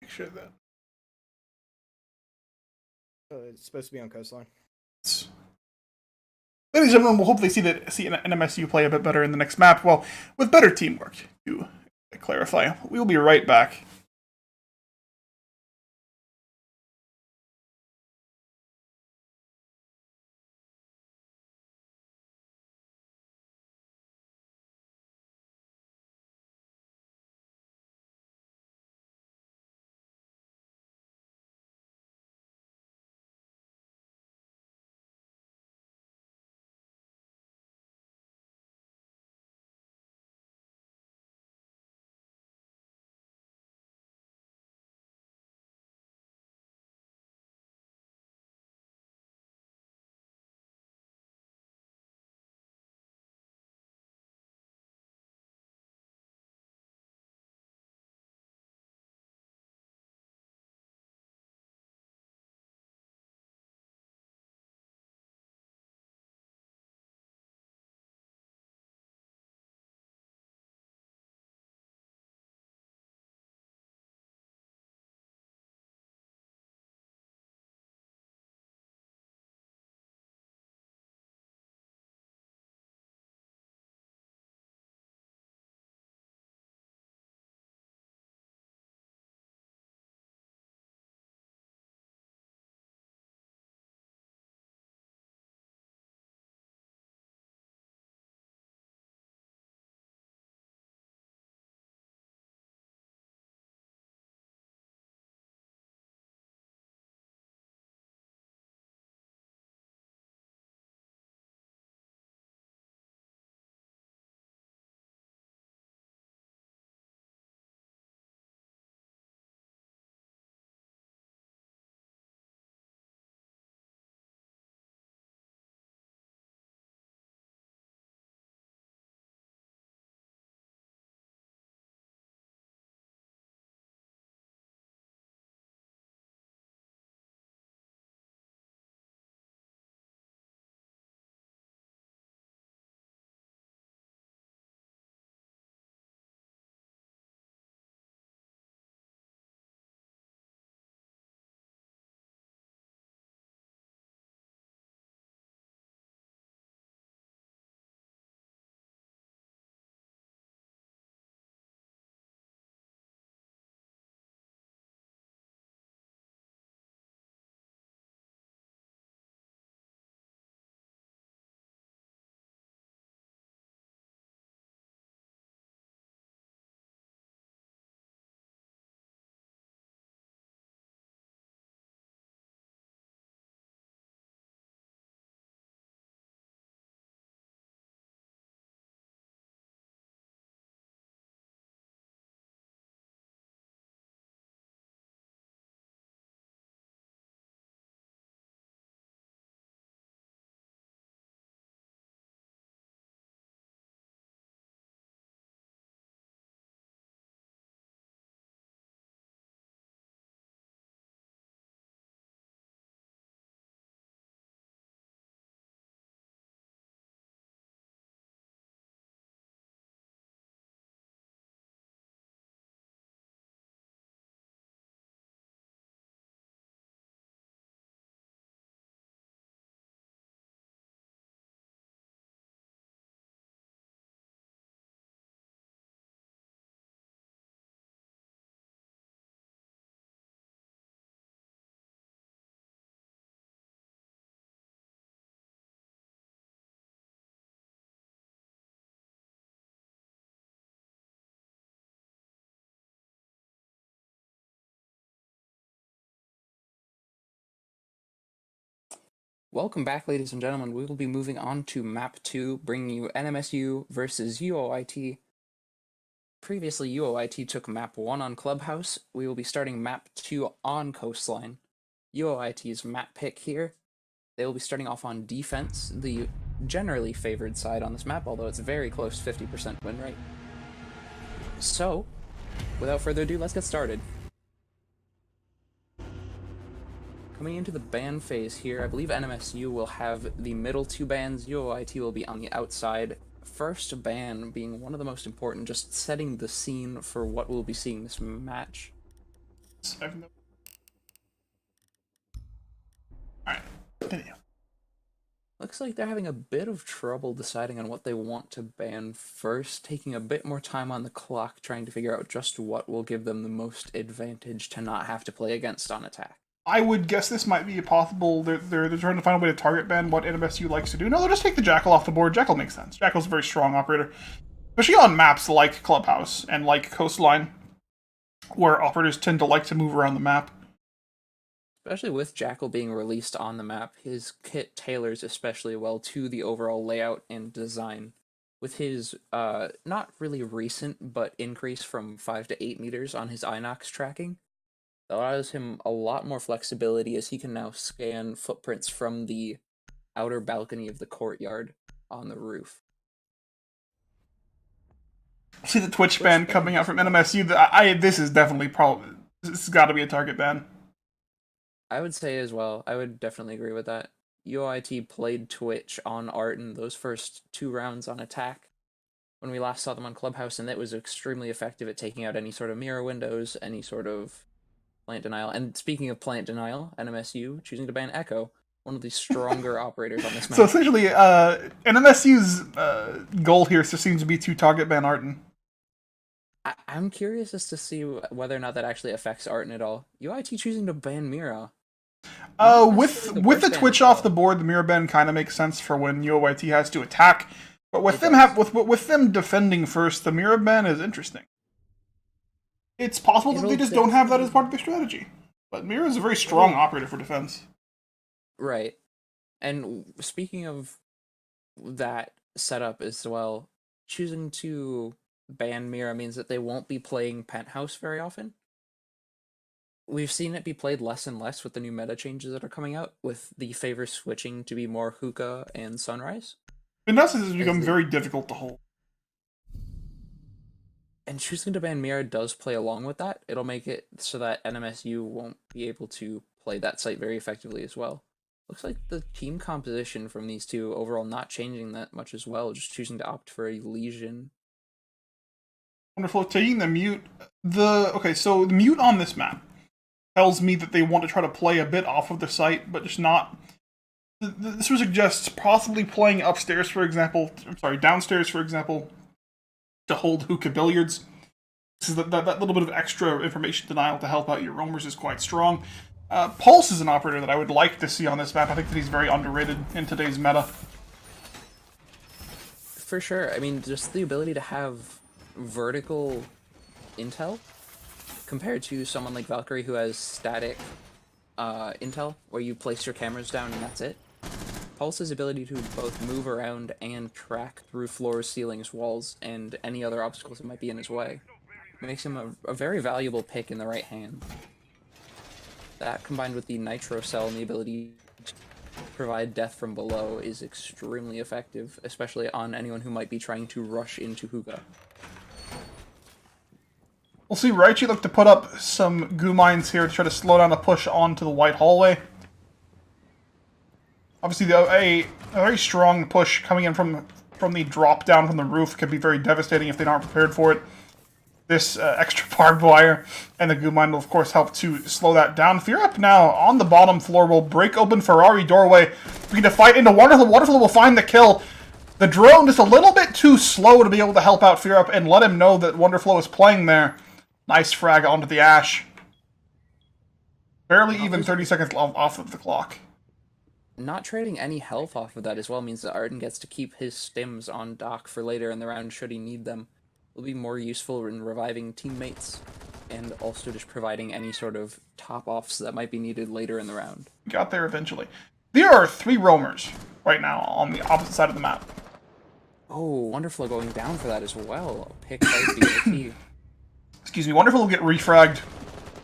Make sure that it's supposed to be on Coastline. Ladies and gentlemen, we'll hopefully see NMSU play a bit better in the next map. Well, with better teamwork, to clarify. We will be right back. Welcome back, ladies and gentlemen. We will be moving on to Map 2, bringing you NMSU versus UOIT. Previously, UOIT took Map 1 on Clubhouse. We will be starting Map 2 on Coastline. UOIT's map pick here. They will be starting off on defense, the generally favored side on this map, although it's very close 50% win rate. So, without further ado, let's get started. Coming into the ban phase here, I believe NMSU will have the middle two bans. UOIT will be on the outside. First ban being one of the most important, just setting the scene for what we'll be seeing this match. Alright, continue. Looks like they're having a bit of trouble deciding on what they want to ban first, taking a bit more time on the clock trying to figure out just what will give them the most advantage to not have to play against on attack. I would guess this might be a possible. They're trying to find a way to target ban what NMSU likes to do. No, they'll just take the Jackal off the board. Jackal makes sense. Jackal's a very strong operator, especially on maps like Clubhouse and like Coastline, where operators tend to like to move around the map. Especially with Jackal being released on the map, his kit tailors especially well to the overall layout and design. With his not really recent, but increase from 5 to 8 meters on his Inox tracking, that allows him a lot more flexibility as he can now scan footprints from the outer balcony of the courtyard on the roof. See the Twitch ban coming out from NMSU. This is definitely this has got to be a target ban. I would say as well. I would definitely agree with that. UOIT played Twitch on Arton those first 2 rounds on attack when we last saw them on Clubhouse, and it was extremely effective at taking out any sort of mirror windows, any sort of plant denial. And speaking of plant denial, NMSU choosing to ban Echo, one of the stronger operators on this map. So essentially, NMSU's goal here seems to be to target ban Arton. I'm curious as to see whether or not that actually affects Arton at all. UIT choosing to ban Mira. With the Twitch off the board, the mirror ban kind of makes sense for when UOIT has to attack. But with them defending first, the mirror ban is interesting. It's possible that they just don't have that as part of their strategy. But Mira is a very strong operator for defense. Right. And speaking of that setup as well, choosing to ban Mira means that they won't be playing Penthouse very often. We've seen it be played less and less with the new meta changes that are coming out, with the favor switching to be more Hookah and Sunrise. Penthouse has become very difficult to hold. And choosing to ban Mira does play along with that. It'll make it so that NMSU won't be able to play that site very effectively as well. Looks like the team composition from these two overall not changing that much as well, just choosing to opt for a Legion. Wonderful. Taking the mute. So the mute on this map tells me that they want to try to play a bit off of the site, but just not. This would suggest possibly playing upstairs, for example. Downstairs, for example, to hold Hookah Billiards. This is that little bit of extra information denial to help out your roamers is quite strong. Pulse is an operator that I would like to see on this map. I think that he's very underrated in today's meta. For sure. I mean, just the ability to have vertical intel compared to someone like Valkyrie who has static intel, where you place your cameras down and that's it. Pulse's ability to both move around and track through floors, ceilings, walls, and any other obstacles that might be in his way makes him a very valuable pick in the right hand. That, combined with the Nitro Cell and the ability to provide death from below, is extremely effective, especially on anyone who might be trying to rush into Hookah. We'll see Raichi look to put up some goo mines here to try to slow down the push onto the white hallway. Obviously, a very strong push coming in from the drop down from the roof could be very devastating if they aren't prepared for it. This extra barbed wire and the goo mine will, of course, help to slow that down. Fear Up now on the bottom floor will break open Ferrari doorway. Begin to fight into Wonderful. Wonderful will find the kill. The drone just a little bit too slow to be able to help out Fear Up and let him know that Wonderflow is playing there. Nice frag onto the Ash. Barely even 30 seconds off of the clock. Not trading any health off of that as well means that Arden gets to keep his stims on dock for later in the round should he need them. Will be more useful in reviving teammates and also just providing any sort of top-offs that might be needed later in the round. Got there eventually. There are 3 roamers right now on the opposite side of the map. Oh, Wonderflow going down for that as well. Picked by BLT. Excuse me, Wonderful will get refragged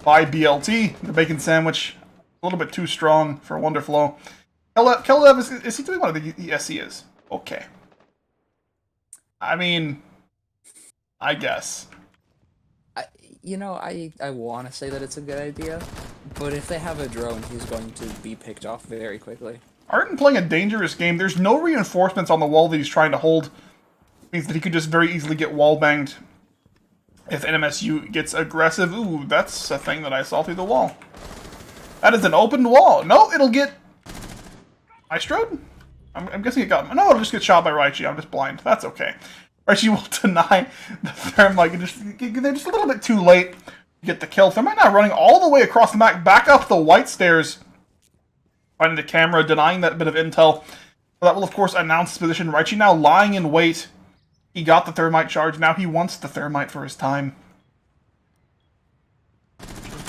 by BLT. The bacon sandwich, a little bit too strong for Wonderflow. Kelev, is he doing what? Yes, he is. Okay. I mean, I guess. I want to say that it's a good idea, but if they have a drone, he's going to be picked off very quickly. Arden playing a dangerous game. There's no reinforcements on the wall that he's trying to hold. Means that he could just very easily get wall banged if NMSU gets aggressive. Ooh, that's a thing that I saw through the wall. That is an open wall. No, it'll get Maestroed? I'm guessing it got... No, it'll just get shot by Raichi. I'm just blind. That's okay. Raichi will deny the Thermite. They're just a little bit too late to get the kill. Thermite now running all the way across the map, back up the white stairs. Finding the camera, denying that bit of intel. That will, of course, announce his position. Raichi now lying in wait. He got the Thermite charge. Now he wants the Thermite for his time.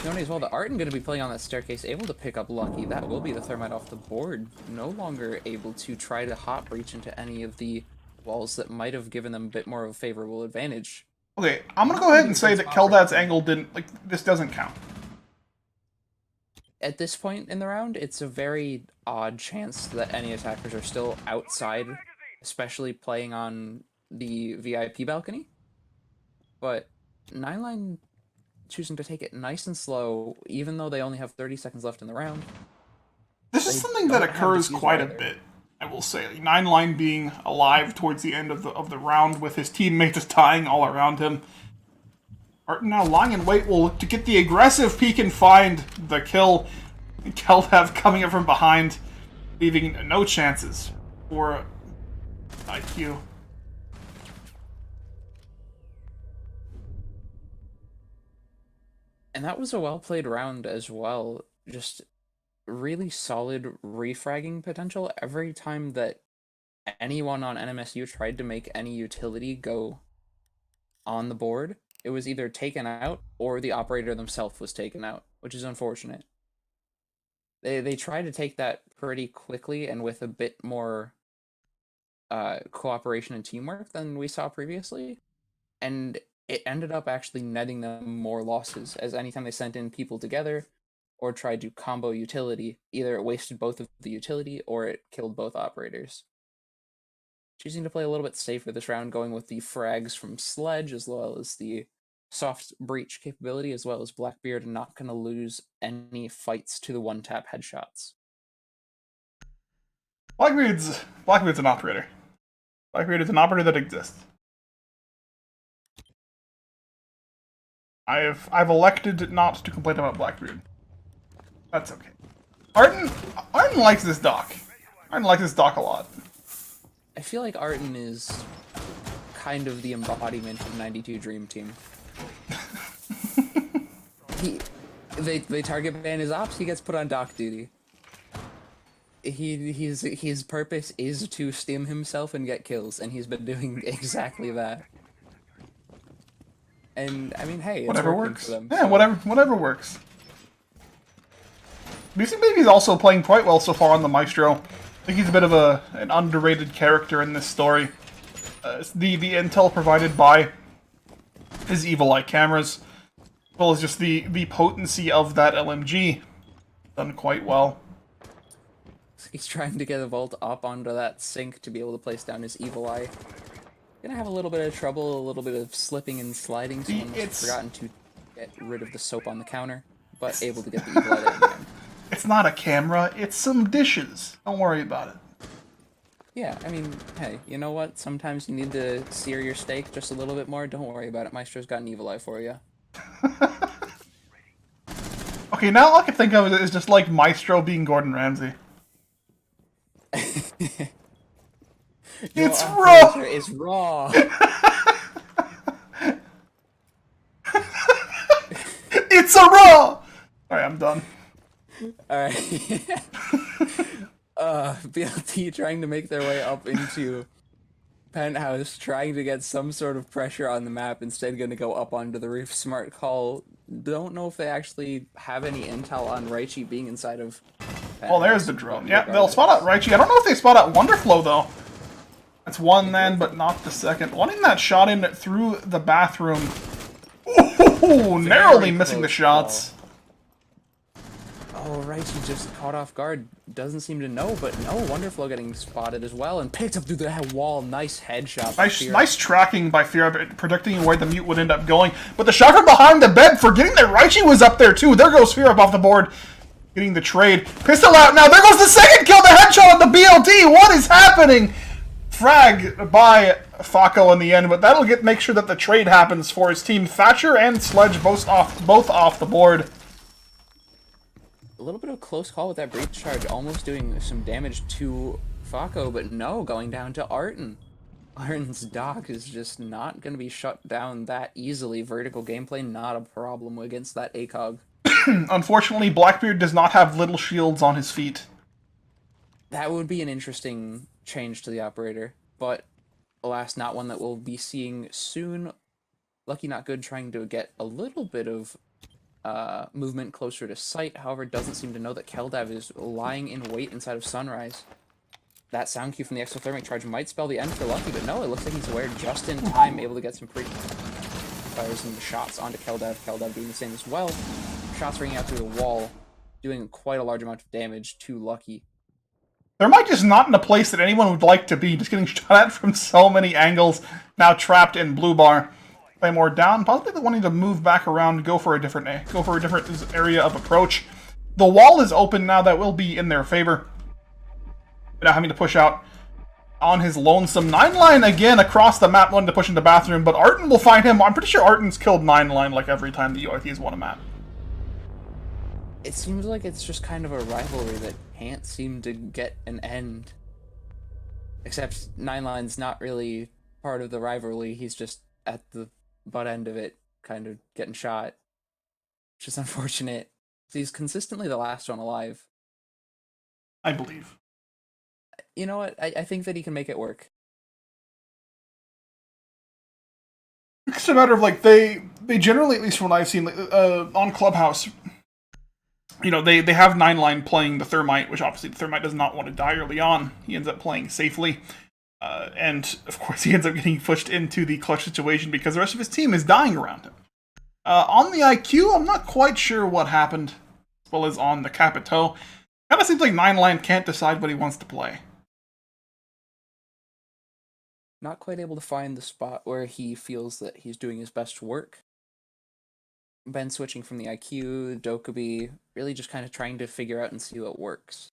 Tony as well, the Arden going to be playing on that staircase, able to pick up Lucky. That will be the Thermite off the board. No longer able to try to hot breach into any of the walls that might have given them a bit more of a favorable advantage. Okay, I'm going to go ahead and say that Keldad's angle didn't... this doesn't count. At this point in the round, it's a very odd chance that any attackers are still outside, especially playing on the VIP balcony. But Nineline choosing to take it nice and slow, even though they only have 30 seconds left in the round. This is something that occurs quite a bit, I will say. Nineline being alive towards the end of the round with his teammates just dying all around him. Arden now lying in wait will look to get the aggressive peek and find the kill. Keldav coming up from behind, leaving no chances for IQ. And that was a well-played round as well. Just really solid refragging potential. Every time that anyone on NMSU tried to make any utility go on the board, it was either taken out or the operator themselves was taken out, which is unfortunate. They tried to take that pretty quickly and with a bit more cooperation and teamwork than we saw previously, and it ended up actually netting them more losses, as anytime they sent in people together or tried to combo utility, either it wasted both of the utility or it killed both operators. Choosing to play a little bit safer this round, going with the frags from Sledge as well as the soft breach capability, as well as Blackbeard, not going to lose any fights to the one-tap headshots. Blackbeard's an operator. Blackbeard is an operator that exists. I've elected not to complain about Blackbeard. That's okay. Arden likes this doc. Arden likes this doc a lot. I feel like Arden is kind of the embodiment of 92 Dream Team. They target ban his ops, he gets put on doc duty. His purpose is to stim himself and get kills, and he's been doing exactly that. And I mean, hey, it's whatever working works. for them. Yeah, So. whatever works. BC Baby's also playing quite well so far on the Maestro. I think he's a bit of an underrated character in this story. The intel provided by his Evil Eye cameras, as well as just the potency of that LMG, done quite well. He's trying to get a vault up onto that sink to be able to place down his Evil Eye. Gonna have a little bit of trouble, a little bit of slipping and sliding. Someone must have forgotten to get rid of the soap on the counter, but able to get the Evil Eye there again. It's not a camera, it's some dishes. Don't worry about it. Yeah, I mean, hey, you know what? Sometimes you need to sear your steak just a little bit more. Don't worry about it. Maestro's got an Evil Eye for you. Okay, now all I can think of is just like Maestro being Gordon Ramsay. It's raw! It's raw! It's a raw! Alright, I'm done. Alright. BLT trying to make their way up into Penthouse, trying to get some sort of pressure on the map, instead gonna go up onto the roof. Smart call. Don't know if they actually have any intel on Raichi being inside of Oh, there's the drone. Yeah, they'll spot out Raichi. I don't know if they spot out Wonderflow, though. That's one man, but not the second. Wanting that shot in through the bathroom. Ooh, narrowly missing the shots. Oh, Raichi just caught off guard. Doesn't seem to know, but no, Wonderflow getting spotted as well and picked up through the wall. Nice headshot. Nice tracking by Fear, predicting where the mute would end up going. But the shot from behind the bed, forgetting that Raichi was up there too. There goes Fear off the board, getting the trade. Pistol out now. There goes the second kill. The headshot on the BLT. What is happening? Frag by Fako in the end, but that'll make sure that the trade happens for his team. Thatcher and Sledge both off the board. A little bit of a close call with that breach charge, almost doing some damage to Fako, but no, going down to Arten. Arten's dock is just not going to be shut down that easily. Vertical gameplay, not a problem against that ACOG. Unfortunately, Blackbeard does not have little shields on his feet. That would be an interesting change to the operator, but alas, not one that we'll be seeing soon. Lucky Not Good trying to get a little bit of movement closer to site, however, doesn't seem to know that Keldav is lying in wait inside of Sunrise. That sound cue from the exothermic charge might spell the end for Lucky, but no, it looks like he's aware just in time, able to get some pretty fires some shots onto Keldav. Keldav doing the same as well. Shots ringing out through the wall, doing quite a large amount of damage to Lucky. Thermite is not in a place that anyone would like to be, just getting shot at from so many angles, now trapped in blue bar. Claymore down, possibly wanting to move back around, go for a different area of approach. The wall is open now, that will be in their favor. Now having to push out on his lonesome 9-line again across the map, wanting to push into the bathroom, but Arten will find him. I'm pretty sure Arten's killed 9-line like every time the UOIT has won a map. It seems like it's just kind of a rivalry that can't seem to get an end. Except 9-line's not really part of the rivalry, he's just at the butt end of it, kind of getting shot, which is unfortunate. He's consistently the last one alive. I believe. You know what? I think that he can make it work. It's a matter of, like, they generally, at least from what I've seen, on Clubhouse, you know, they have 9-line playing the Thermite, which obviously the Thermite does not want to die early on. He ends up playing safely. And, of course, he ends up getting pushed into the clutch situation because the rest of his team is dying around him. On the IQ, I'm not quite sure what happened, as well as on the Capito. Kind of seems like 9-line can't decide what he wants to play. Not quite able to find the spot where he feels that he's doing his best work. Ben switching from the IQ, Dokkaebi, really just kind of trying to figure out and see what works.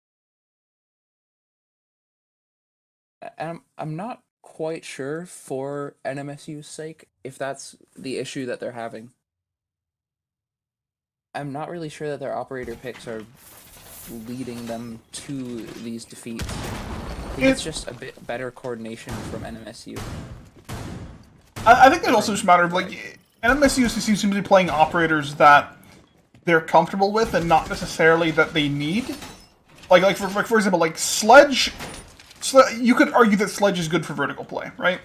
And I'm not quite sure, for NMSU's sake, if that's the issue that they're having. I'm not really sure that their operator picks are leading them to these defeats. I think it's just a bit better coordination from NMSU. I think there's also just a matter of, like, NMSU seems to be playing operators that they're comfortable with and not necessarily that they need. Like for example, like Sledge, you could argue that Sledge is good for vertical play, right?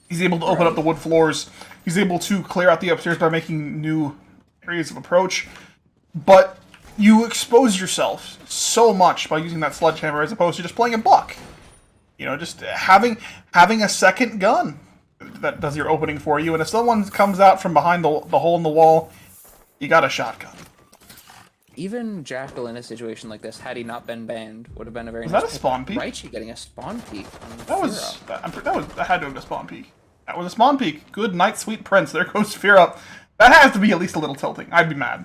He's able to open up the wood floors. He's able to clear out the upstairs by making new areas of approach. But you expose yourself so much by using that sledgehammer as opposed to just playing a buck. You know, just having a second gun that does your opening for you. And if someone comes out from behind the hole in the wall, you got a shotgun. Even Jackal in a situation like this, had he not been banned, would have been a very nice. Was that a spawn peek? Raichi getting a spawn peek. That had to have been a spawn peek. That was a spawn peek. Good night, sweet prince. There goes Fear Up. That has to be at least a little tilting. I'd be mad.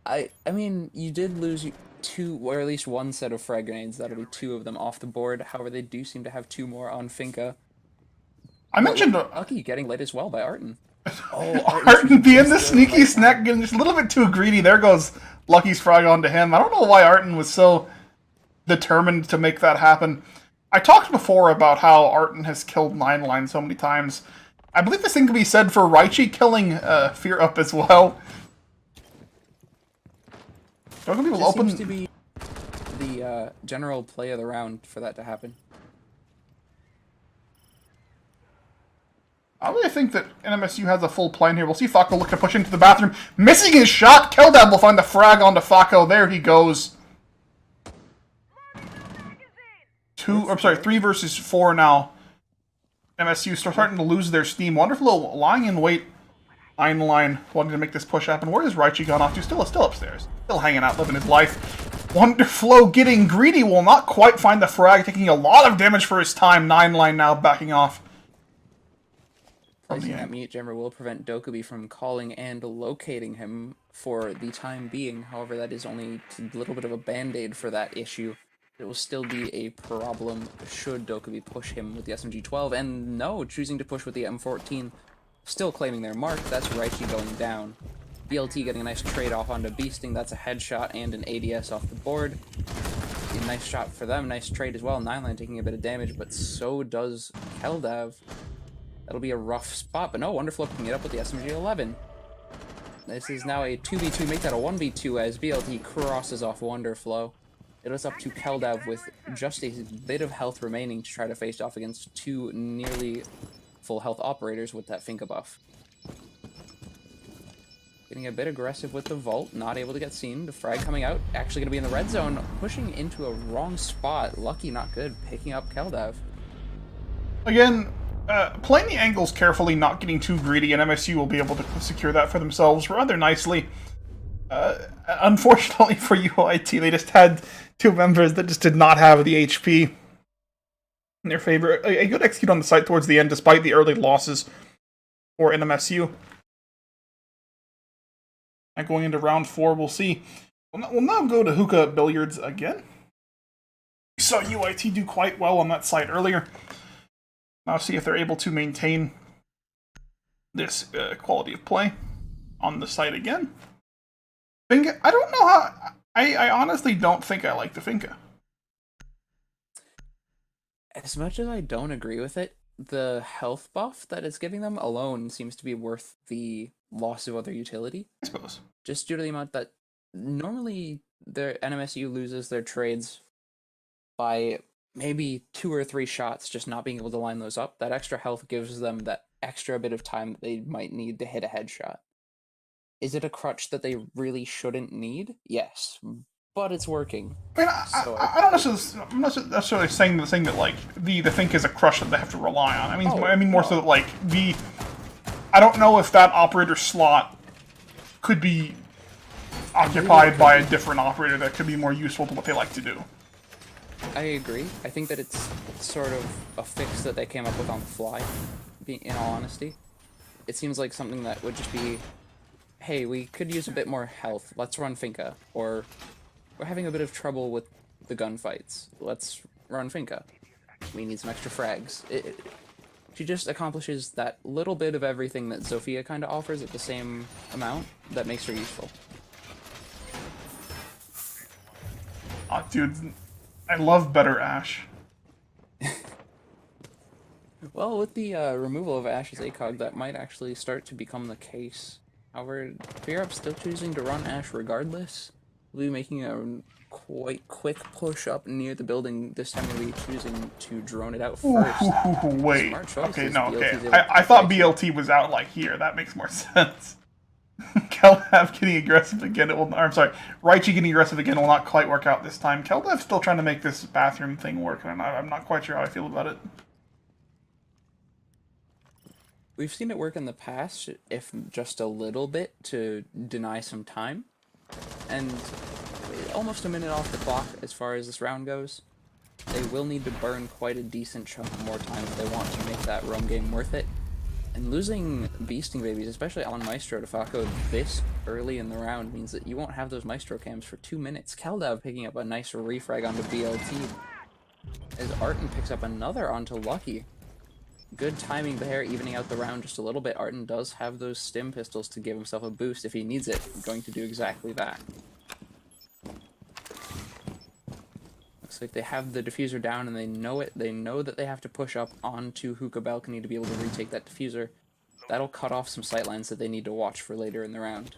I mean, you did lose two, or at least one set of frag grenades. That'll be two of them off the board. However, they do seem to have two more on Finka. I mentioned Lucky getting lit as well by Arten. Oh, Arten being the sneaky snack, getting just a little bit too greedy. There goes Lucky's frag onto him. I don't know why Arten was so determined to make that happen. I talked before about how Arten has killed 9-line so many times. I believe this thing can be said for Raichi killing Fear Up as well. Don't people open? Seems to be the general play of the round for that to happen. I really think that NMSU has a full plan here. We'll see Fako look to push into the bathroom. Missing his shot. Keldab will find the frag onto Fako. There he goes. 3 versus 4 now. MSU starting to lose their steam. Wonderful lying in wait. Line line, wanting to make this push happen. Where has Raichi gone off to? Still upstairs. Still hanging out, living his life. Wonderful getting greedy. Will not quite find the frag, taking a lot of damage for his time. 9 line now backing off. Placing that mute jammer will prevent Dokubi from calling and locating him for the time being. However, that is only a little bit of a band-aid for that issue. It will still be a problem should Dokubi push him with the SMG-12, and no, choosing to push with the M14. Still claiming their mark, that's Raichi going down. BLT getting a nice trade off onto Beasting, that's a headshot and an ADS off the board. A nice shot for them, nice trade as well. 9line taking a bit of damage, but so does Keldav. That'll be a rough spot, but no, Wonderflow picking it up with the SMG-11. This is now a 2v2, make that a 1v2 as BLT crosses off Wonderflow. It is up to Keldav with just a bit of health remaining to try to face off against 2 nearly full health operators with that Finka buff. Getting a bit aggressive with the Vault, not able to get seen. The frag coming out, actually going to be in the red zone, pushing into a wrong spot. Lucky, not good, picking up Keldav. Again, playing the angles carefully, not getting too greedy, and MSU will be able to secure that for themselves rather nicely. Unfortunately for UOIT, they just had 2 members that just did not have the HP in their favor. A good execute on the site towards the end, despite the early losses for NMSU. And going into round 4, we'll see. We'll now go to Hookah Billiards again. We saw UOIT do quite well on that site earlier. Now see if they're able to maintain this quality of play on the site again. Finka, I don't know how... I honestly don't think I like the Finka. As much as I don't agree with it, the health buff that it's giving them alone seems to be worth the loss of other utility. I suppose. Just due to the amount that normally their NMSU loses their trades by maybe 2 or 3 shots, just not being able to line those up. That extra health gives them that extra bit of time that they might need to hit a headshot. Is it a crutch that they really shouldn't need? Yes, but it's working. I mean, I don't necessarily. I'm not necessarily saying that like the thing is a crush that they have to rely on. I mean more so that like I don't know if that operator slot could be occupied by a different operator that could be more useful to what they like to do. I agree. I think that it's sort of a fix that they came up with on the fly. In all honesty, it seems like something that would just be, hey, we could use a bit more health. Let's run Finka. Or we're having a bit of trouble with the gunfights. Let's run Finka. We need some extra frags. She just accomplishes that little bit of everything that Zofia kind of offers at the same amount that makes her useful. Oh, dude, I love better Ash. Well, with the removal of Ash's ACOG, that might actually start to become the case. However, Fearup's still choosing to run Ash regardless. We'll be making a quite quick push up near the building. This time we'll be choosing to drone it out first. Wait. Choice, okay, no, okay. BLT's I thought BLT was out like here. That makes more sense. Keldav getting aggressive again. I'm sorry. Raichi getting aggressive again will not quite work out this time. Keldav's still trying to make this bathroom thing work, and I'm not quite sure how I feel about it. We've seen it work in the past, if just a little bit, to deny some time. And almost a minute off the clock as far as this round goes. They will need to burn quite a decent chunk more time if they want to make that roam game worth it. And losing Beasting Babies, especially on Maestro to Fako this early in the round, means that you won't have those Maestro cams for 2 minutes. Keldav picking up a nice refrag onto BLT, as Arton picks up another onto Lucky. Good timing there, evening out the round just a little bit. Arton does have those stim pistols to give himself a boost if he needs it. Going to do exactly that. Looks like they have the diffuser down and they know it. They know that they have to push up onto Hookah Balcony to be able to retake that diffuser. That'll cut off some sightlines that they need to watch for later in the round.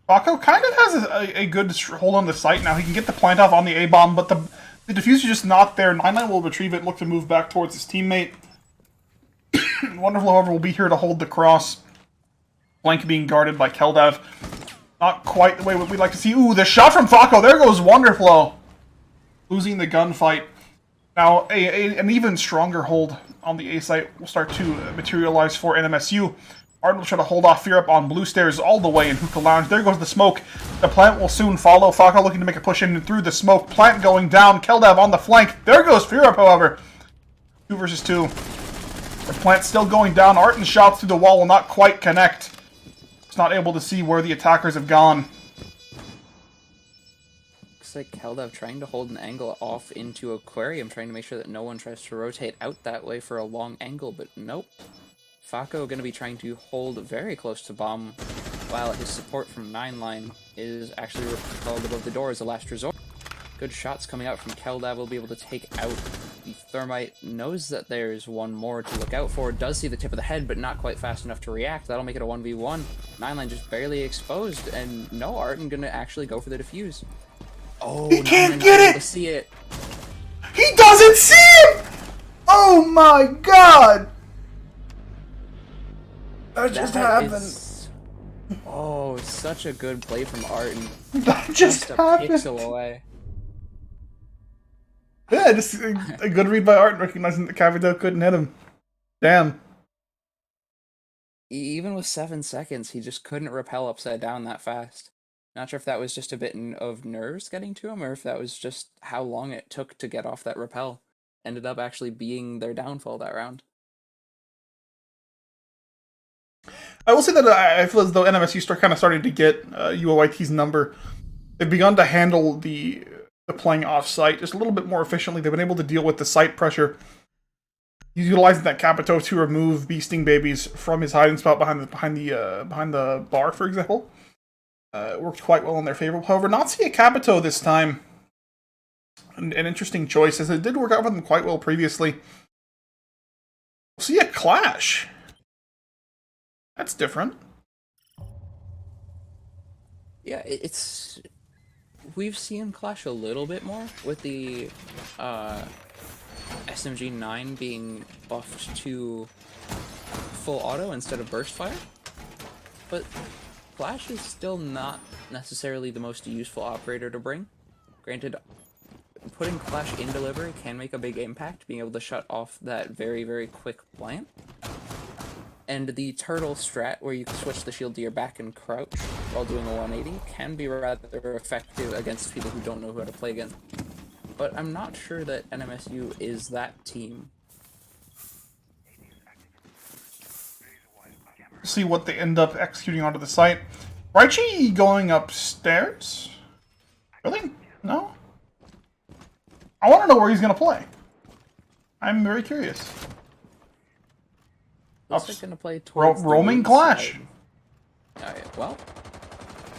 Fako kind of has a good hold on the site now. He can get the plant off on the A-bomb, but the diffuser's just not there. 9-9 will retrieve it and look to move back towards his teammate. Wonderful, however, will be here to hold the cross. Flank being guarded by Keldav. Not quite the way we'd like to see. Ooh, the shot from Fako. There goes Wonderflow. losing the gunfight. Now, an even stronger hold on the A site will start to materialize for NMSU. Arden will try to hold off Fear Up on blue stairs all the way in Hookah Lounge. There goes the smoke. The plant will soon follow. Falco looking to make a push in and through the smoke. Plant going down. Keldav on the flank. There goes Fear Up, however. 2 versus 2. The plant still going down. Arden's shots through the wall will not quite connect. It's not able to see where the attackers have gone. Looks like Keldav trying to hold an angle off into Aquarium, trying to make sure that no one tries to rotate out that way for a long angle, but nope. Fako going to be trying to hold very close to Bomb, while his support from 9 line is actually held above the door as a last resort. Good shots coming out from Keldav will be able to take out the Thermite. Knows that there's one more to look out for. Does see the tip of the head, but not quite fast enough to react. That'll make it a 1v1. 9 line just barely exposed, and no, Arden going to actually go for the defuse. Oh, he can't get it! To see it. He doesn't see him! Oh my god! That just happened. Oh, such a good play from Arden. That just a happened. pixel away. Yeah, just a good read by Arden, recognizing that Cavito couldn't hit him. Damn. Even with 7 seconds, he just couldn't repel upside down that fast. Not sure if that was just a bit of nerves getting to him, or if that was just how long it took to get off that rappel. Ended up actually being their downfall that round. I will say that I feel as though NMSU kind of starting to get UOIT's number. They've begun to handle the playing off-site just a little bit more efficiently. They've been able to deal with the site pressure, utilizing that Capito to remove Beasting Babies from his hiding spot behind the bar, for example. It worked quite well in their favor. However, not see a Capito this time. An interesting choice, as it did work out for them quite well previously. We'll see a Clash. That's different. Yeah, it's... We've seen Clash a little bit more with the SMG9 being buffed to full auto instead of burst fire. But Clash is still not necessarily the most useful operator to bring. Granted, putting Clash in delivery can make a big impact, being able to shut off that very, very quick plant. And the turtle strat, where you can switch the shield to your back and crouch while doing a 180, can be rather effective against people who don't know how to play against. But I'm not sure that NMSU is that team. See what they end up executing onto the site. Raichi going upstairs? Really? No? I want to know where he's going to play. I'm very curious. Looks like gonna play towards roaming Clash. Alright, well,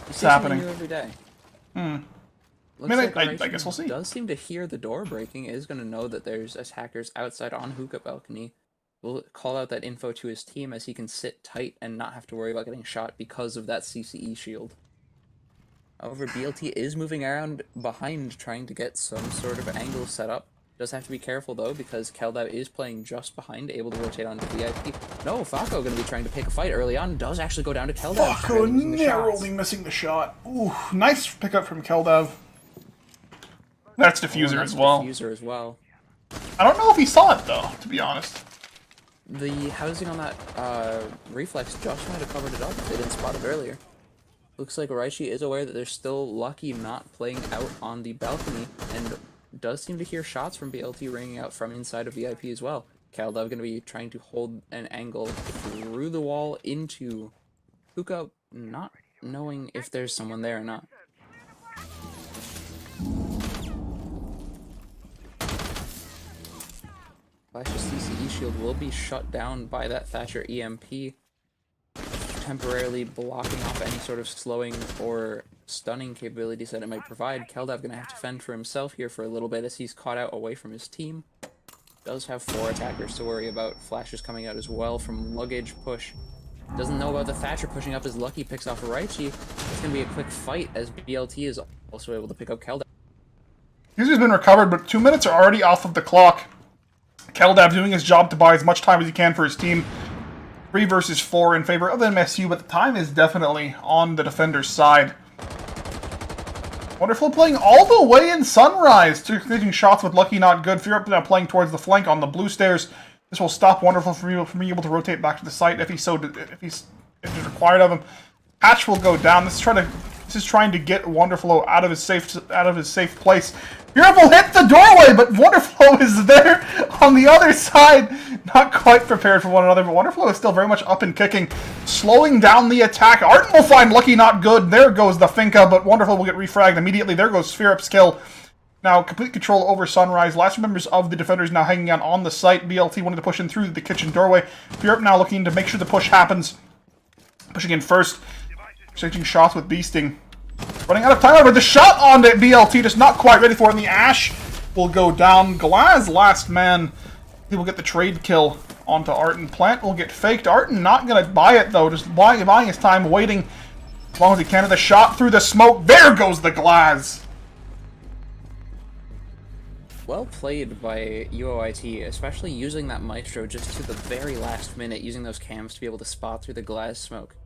it's happening new every day. I Looks mean, like I guess we'll see. Does seem to hear the door breaking. Is gonna know that there's attackers outside on Hookah balcony. Will call out that info to his team as he can sit tight and not have to worry about getting shot because of that CCE shield. However, BLT is moving around behind, trying to get some sort of angle set up. Does have to be careful though, because Keldav is playing just behind, able to rotate onto VIP. No, Falco going to be trying to pick a fight early on. Does actually go down to Keldav. Falco narrowly missing the shot. Ooh, nice pickup from Keldav. That's Diffuser as well. Diffuser as well. I don't know if he saw it though, to be honest. The housing on that reflex just might have covered it up if they didn't spot it earlier. Looks like Raichi is aware that they're still lucky not playing out on the balcony, and does seem to hear shots from BLT ringing out from inside of VIP as well. Keldav going to be trying to hold an angle through the wall into Hookah, not knowing if there's someone there or not. Flash's CCE shield will be shut down by that Thatcher EMP, temporarily blocking off any sort of slowing or stunning capabilities that it might provide. Keldav gonna have to fend for himself here for a little bit as he's caught out away from his team. Does have 4 attackers to worry about. Flash is coming out as well from luggage push. Doesn't know about the Thatcher pushing up as Lucky picks off Raichi. It's gonna be a quick fight as BLT is also able to pick up Keldav. User's been recovered, but 2 minutes are already off of the clock. Keldav doing his job to buy as much time as he can for his team. 3 versus 4 in favor of NMSU, but the time is definitely on the defender's side. Wonderful playing all the way in Sunrise, taking shots with Lucky Not Good. Fear Up now playing towards the flank on the blue stairs. This will stop Wonderful from being able to rotate back to the site if it's required of him. Hatch will go down. This is trying to get Wonderful out of his safe place. Fear Up will hit the doorway, but Wonderful is there on the other side. Not quite prepared for one another, but Wonderful is still very much up and kicking, slowing down the attack. Arden will find Lucky Not Good. There goes the Finka, but Wonderful will get refragged immediately. There goes Fear Up's kill. Now, complete control over Sunrise. Last members of the defenders now hanging on the site. BLT wanted to push in through the kitchen doorway. Fear Up now looking to make sure the push happens. Pushing in first. Exchanging shots with Beasting. Running out of time, however, the shot on the BLT just not quite ready for it, and the Ash will go down. Glaz, last man. He will get the trade kill onto Arton. Plant will get faked. Arton not going to buy it, though. Just buying his time, waiting as long as he can. The shot through the smoke. There goes the Glaz. Well played by UOIT, especially using that Maestro just to the very last minute, using those cams to be able to spot through the Glaz smoke.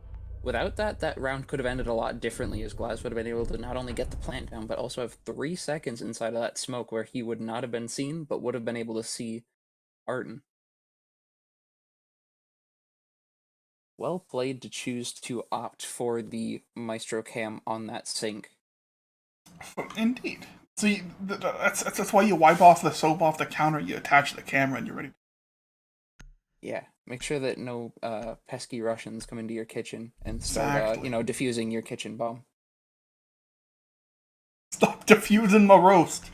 Without that, that round could have ended a lot differently, as Glaz would have been able to not only get the plant down, but also have 3 seconds inside of that smoke where he would not have been seen, but would have been able to see Arton. Well played to choose to opt for the Maestro cam on that sink. Indeed. See, that's why you wipe off the soap off the counter, you attach the camera, and you're ready. Yeah, make sure that no pesky Russians come into your kitchen and start, diffusing your kitchen bomb. Stop diffusing my roast.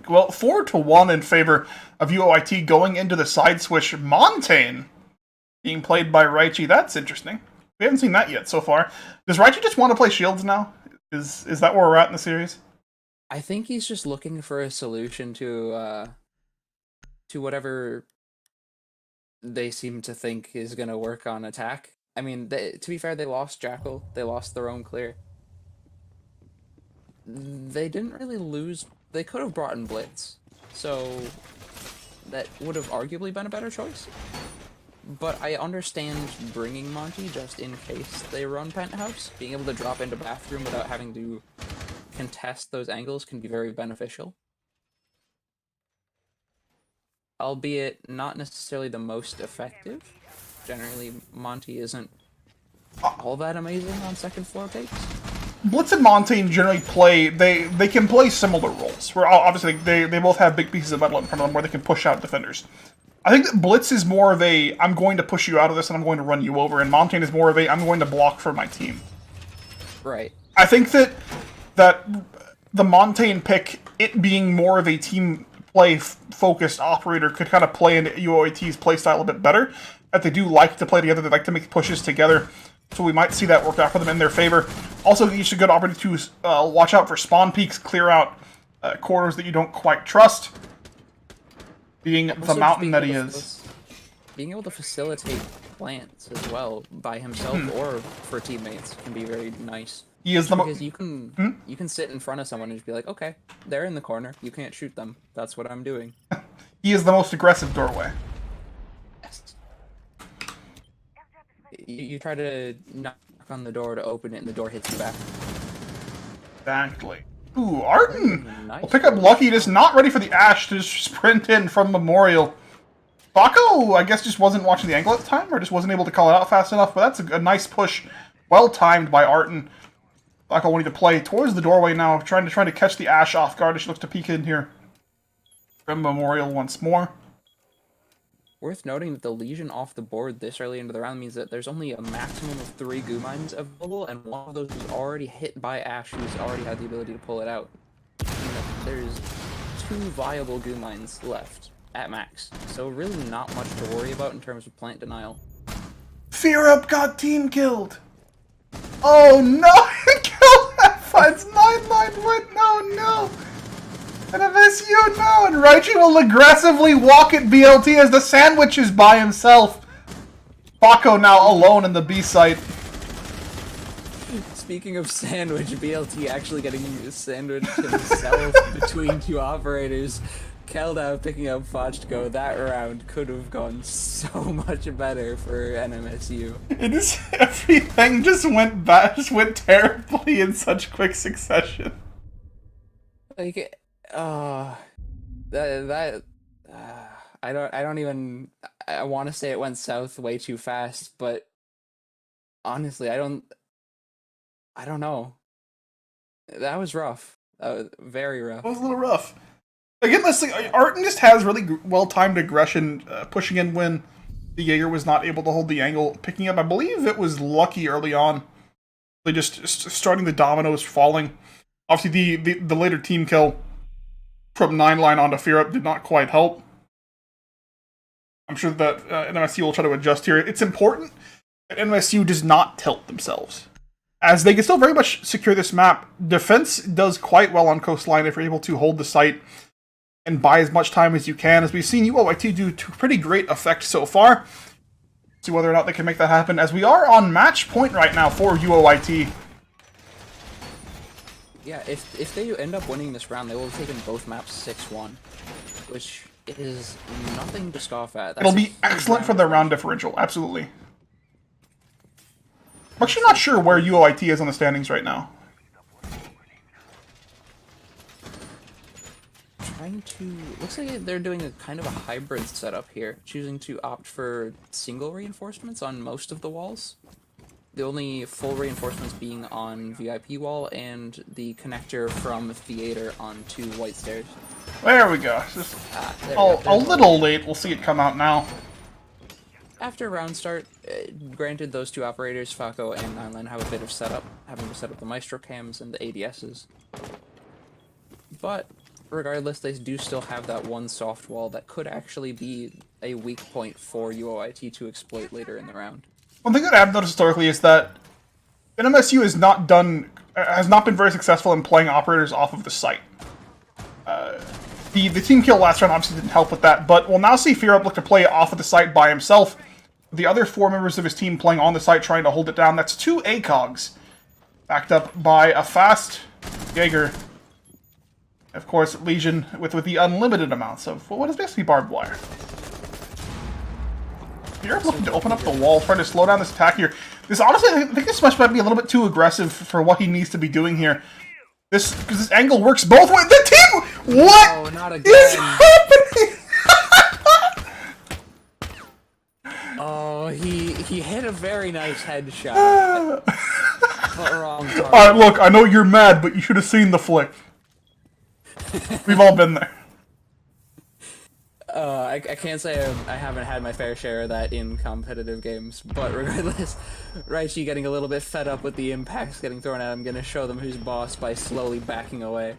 Well, 4-1 in favor of UOIT going into the side switch. Montaigne being played by Raichi. That's interesting. We haven't seen that yet so far. Does Raichi just want to play Shields now? Is that where we're at in the series? I think he's just looking for a solution to whatever they seem to think is going to work on attack. I mean, to be fair, they lost Jackal. They lost their own clear. They didn't really lose. They could have brought in Blitz, so that would have arguably been a better choice. But I understand bringing Monty just in case they run Penthouse. Being able to drop into Bathroom without having to contest those angles can be very beneficial. Albeit not necessarily the most effective. Generally, Monty isn't all that amazing on second floor takes. Blitz and Montaigne generally play, they can play similar roles, where obviously they both have big pieces of metal in front of them where they can push out defenders. I think that Blitz is more of a, I'm going to push you out of this and I'm going to run you over, and Montaigne is more of a, I'm going to block for my team. Right. I think that the Montaigne pick, it being more of a team play-focused operator, could kind of play into UOIT's playstyle a bit better. That they do like to play together, they like to make pushes together. So we might see that work out for them in their favor. Also, it's a good opportunity to watch out for spawn peaks, clear out corridors that you don't quite trust. Being the mountain that he is. Being able to facilitate plants as well by himself or for teammates can be very nice. He is the because you can sit in front of someone and just be like, okay, they're in the corner. You can't shoot them. That's what I'm doing. He is the most aggressive doorway. You try to knock on the door to open it, and the door hits you back. Exactly. Ooh, Arden! Nice. Will pick up Lucky, just not ready for the Ash to just sprint in from Memorial. Baco, I guess, just wasn't watching the angle at the time, or just wasn't able to call it out fast enough, but that's a nice push. Well timed by Arden. Baco wanting to play towards the doorway now, trying to catch the Ash off guard as she looks to peek in here. From Memorial once more. Worth noting that the Legion off the board this early into the round means that there's only a maximum of 3 goo mines available, and one of those is already hit by Ash, who's already had the ability to pull it out. There's 2 viable goo mines left at max, so really not much to worry about in terms of plant denial. Fear Up got team killed! Oh no! Kill that fights 9-9 win! No! NMSU, no! And Raichi will aggressively walk at BLT as the sandwich is by himself. Baco now alone in the B site. Speaking of sandwich, BLT actually getting sandwiched himself between 2 operators. Keldau picking up Fochko, that round could have gone so much better for NMSU. It is everything just went bad, just went terribly in such quick succession. Like, that I don't even I want to say it went south way too fast, but honestly, I don't know. That was rough. That was very rough. It was a little rough. Again, let's see. Arton just has really well-timed aggression, pushing in when the Jaeger was not able to hold the angle, picking up. I believe it was lucky early on. They just starting the dominoes falling. Obviously, the later team kill from 9-line onto Fear Up did not quite help. I'm sure that NMSU will try to adjust here. It's important that NMSU does not tilt themselves, as they can still very much secure this map. Defense does quite well on Coastline if you're able to hold the site and buy as much time as you can, as we've seen UOIT do to pretty great effect so far. See whether or not they can make that happen, as we are on match point right now for UOIT. Yeah, if they end up winning this round, they will have taken both maps 6-1, which is nothing to scoff at. It'll be excellent for their round differential, absolutely. I'm actually not sure where UOIT is on the standings right now. Looks like they're doing a kind of a hybrid setup here, choosing to opt for single reinforcements on most of the walls. The only full reinforcements being on VIP wall and the connector from theater onto White Stairs. There we go. Just a little late. We'll see it come out now. After round start, granted those two operators, Faco and 9line, have a bit of setup, having to set up the Maestro cams and the ADSs. But regardless, they do still have that one soft wall that could actually be a weak point for UOIT to exploit later in the round. One thing that I've noticed historically is that NMSU has not been very successful in playing operators off of the site. The team kill last round obviously didn't help with that, but we'll now see Fear Up look to play off of the site by himself. The other 4 members of his team playing on the site, trying to hold it down. That's 2 ACOGs, backed up by a fast Jaeger. Of course, Legion with the unlimited amounts of what is basically barbed wire. Fear Up looking to open up the wall, trying to slow down this attack here. This honestly, I think this match might be a little bit too aggressive for what he needs to be doing here. Because this angle works both ways. The team! What Oh, not again. is happening? Oh, he hit a very nice headshot. But wrong target. Alright, look, I know you're mad, but you should have seen the flick. We've all been there. I can't say I haven't had my fair share of that in competitive games, but regardless, Raichi getting a little bit fed up with the impacts getting thrown at him, gonna show them who's boss by slowly backing away.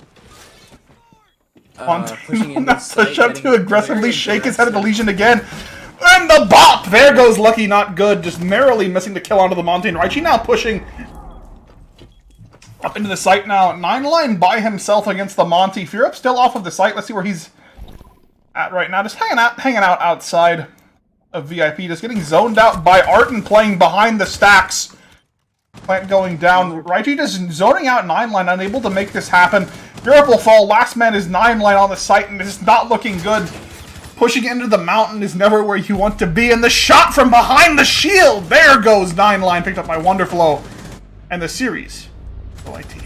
Pushing in to to aggressively shake his head at the Legion again. And the bop! There goes Lucky Not Good, just narrowly missing the kill onto the Monte. And Raichi now pushing up into the site now. 9-line by himself against the Monty. Fear Up still off of the site. Let's see where he's at right now. Just hanging out outside of VIP. Just getting zoned out by Arton playing behind the stacks. Plant going down. Raichi just zoning out 9-line, unable to make this happen. Fear Up will fall. Last man is 9-line on the site, and it's not looking good. Pushing into the mountain is never where you want to be. And the shot from behind the shield! There goes 9-line, picked up by Wonderflow. And the series. UOIT.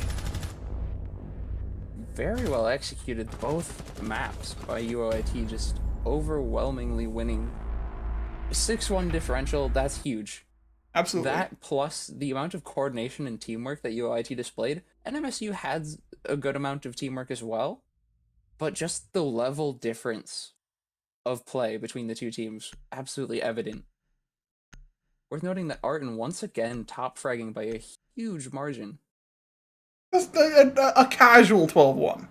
Very well executed, both maps by UOIT, just overwhelmingly winning. 6-1 differential, that's huge. Absolutely. That plus the amount of coordination and teamwork that UOIT displayed. NMSU had a good amount of teamwork as well, but just the level difference of play between the two teams, absolutely evident. Worth noting that Arton once again top fragging by a huge margin. Just a casual 12-1.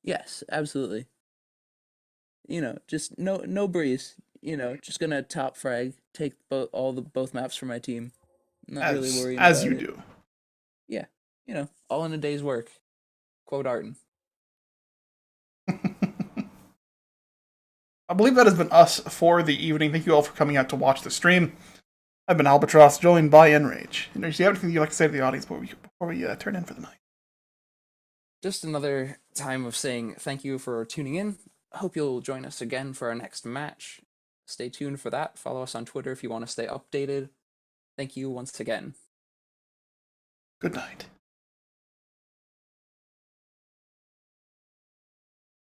Yes, absolutely. You know, just no breeze. You know, just gonna top frag, take both maps for my team. Not really worrying about it. As you do. Yeah, you know, all in a day's work. Quote Arton. I believe that has been us for the evening. Thank you all for coming out to watch the stream. I've been Albatross, joined by Enrage. Enrage, do you have anything you'd like to say to the audience before we turn in for the night? Just another time of saying thank you for tuning in. hope you'll join us again for our next match. Stay tuned for that. Follow us on Twitter if you want to stay updated. Thank you once again. Good night.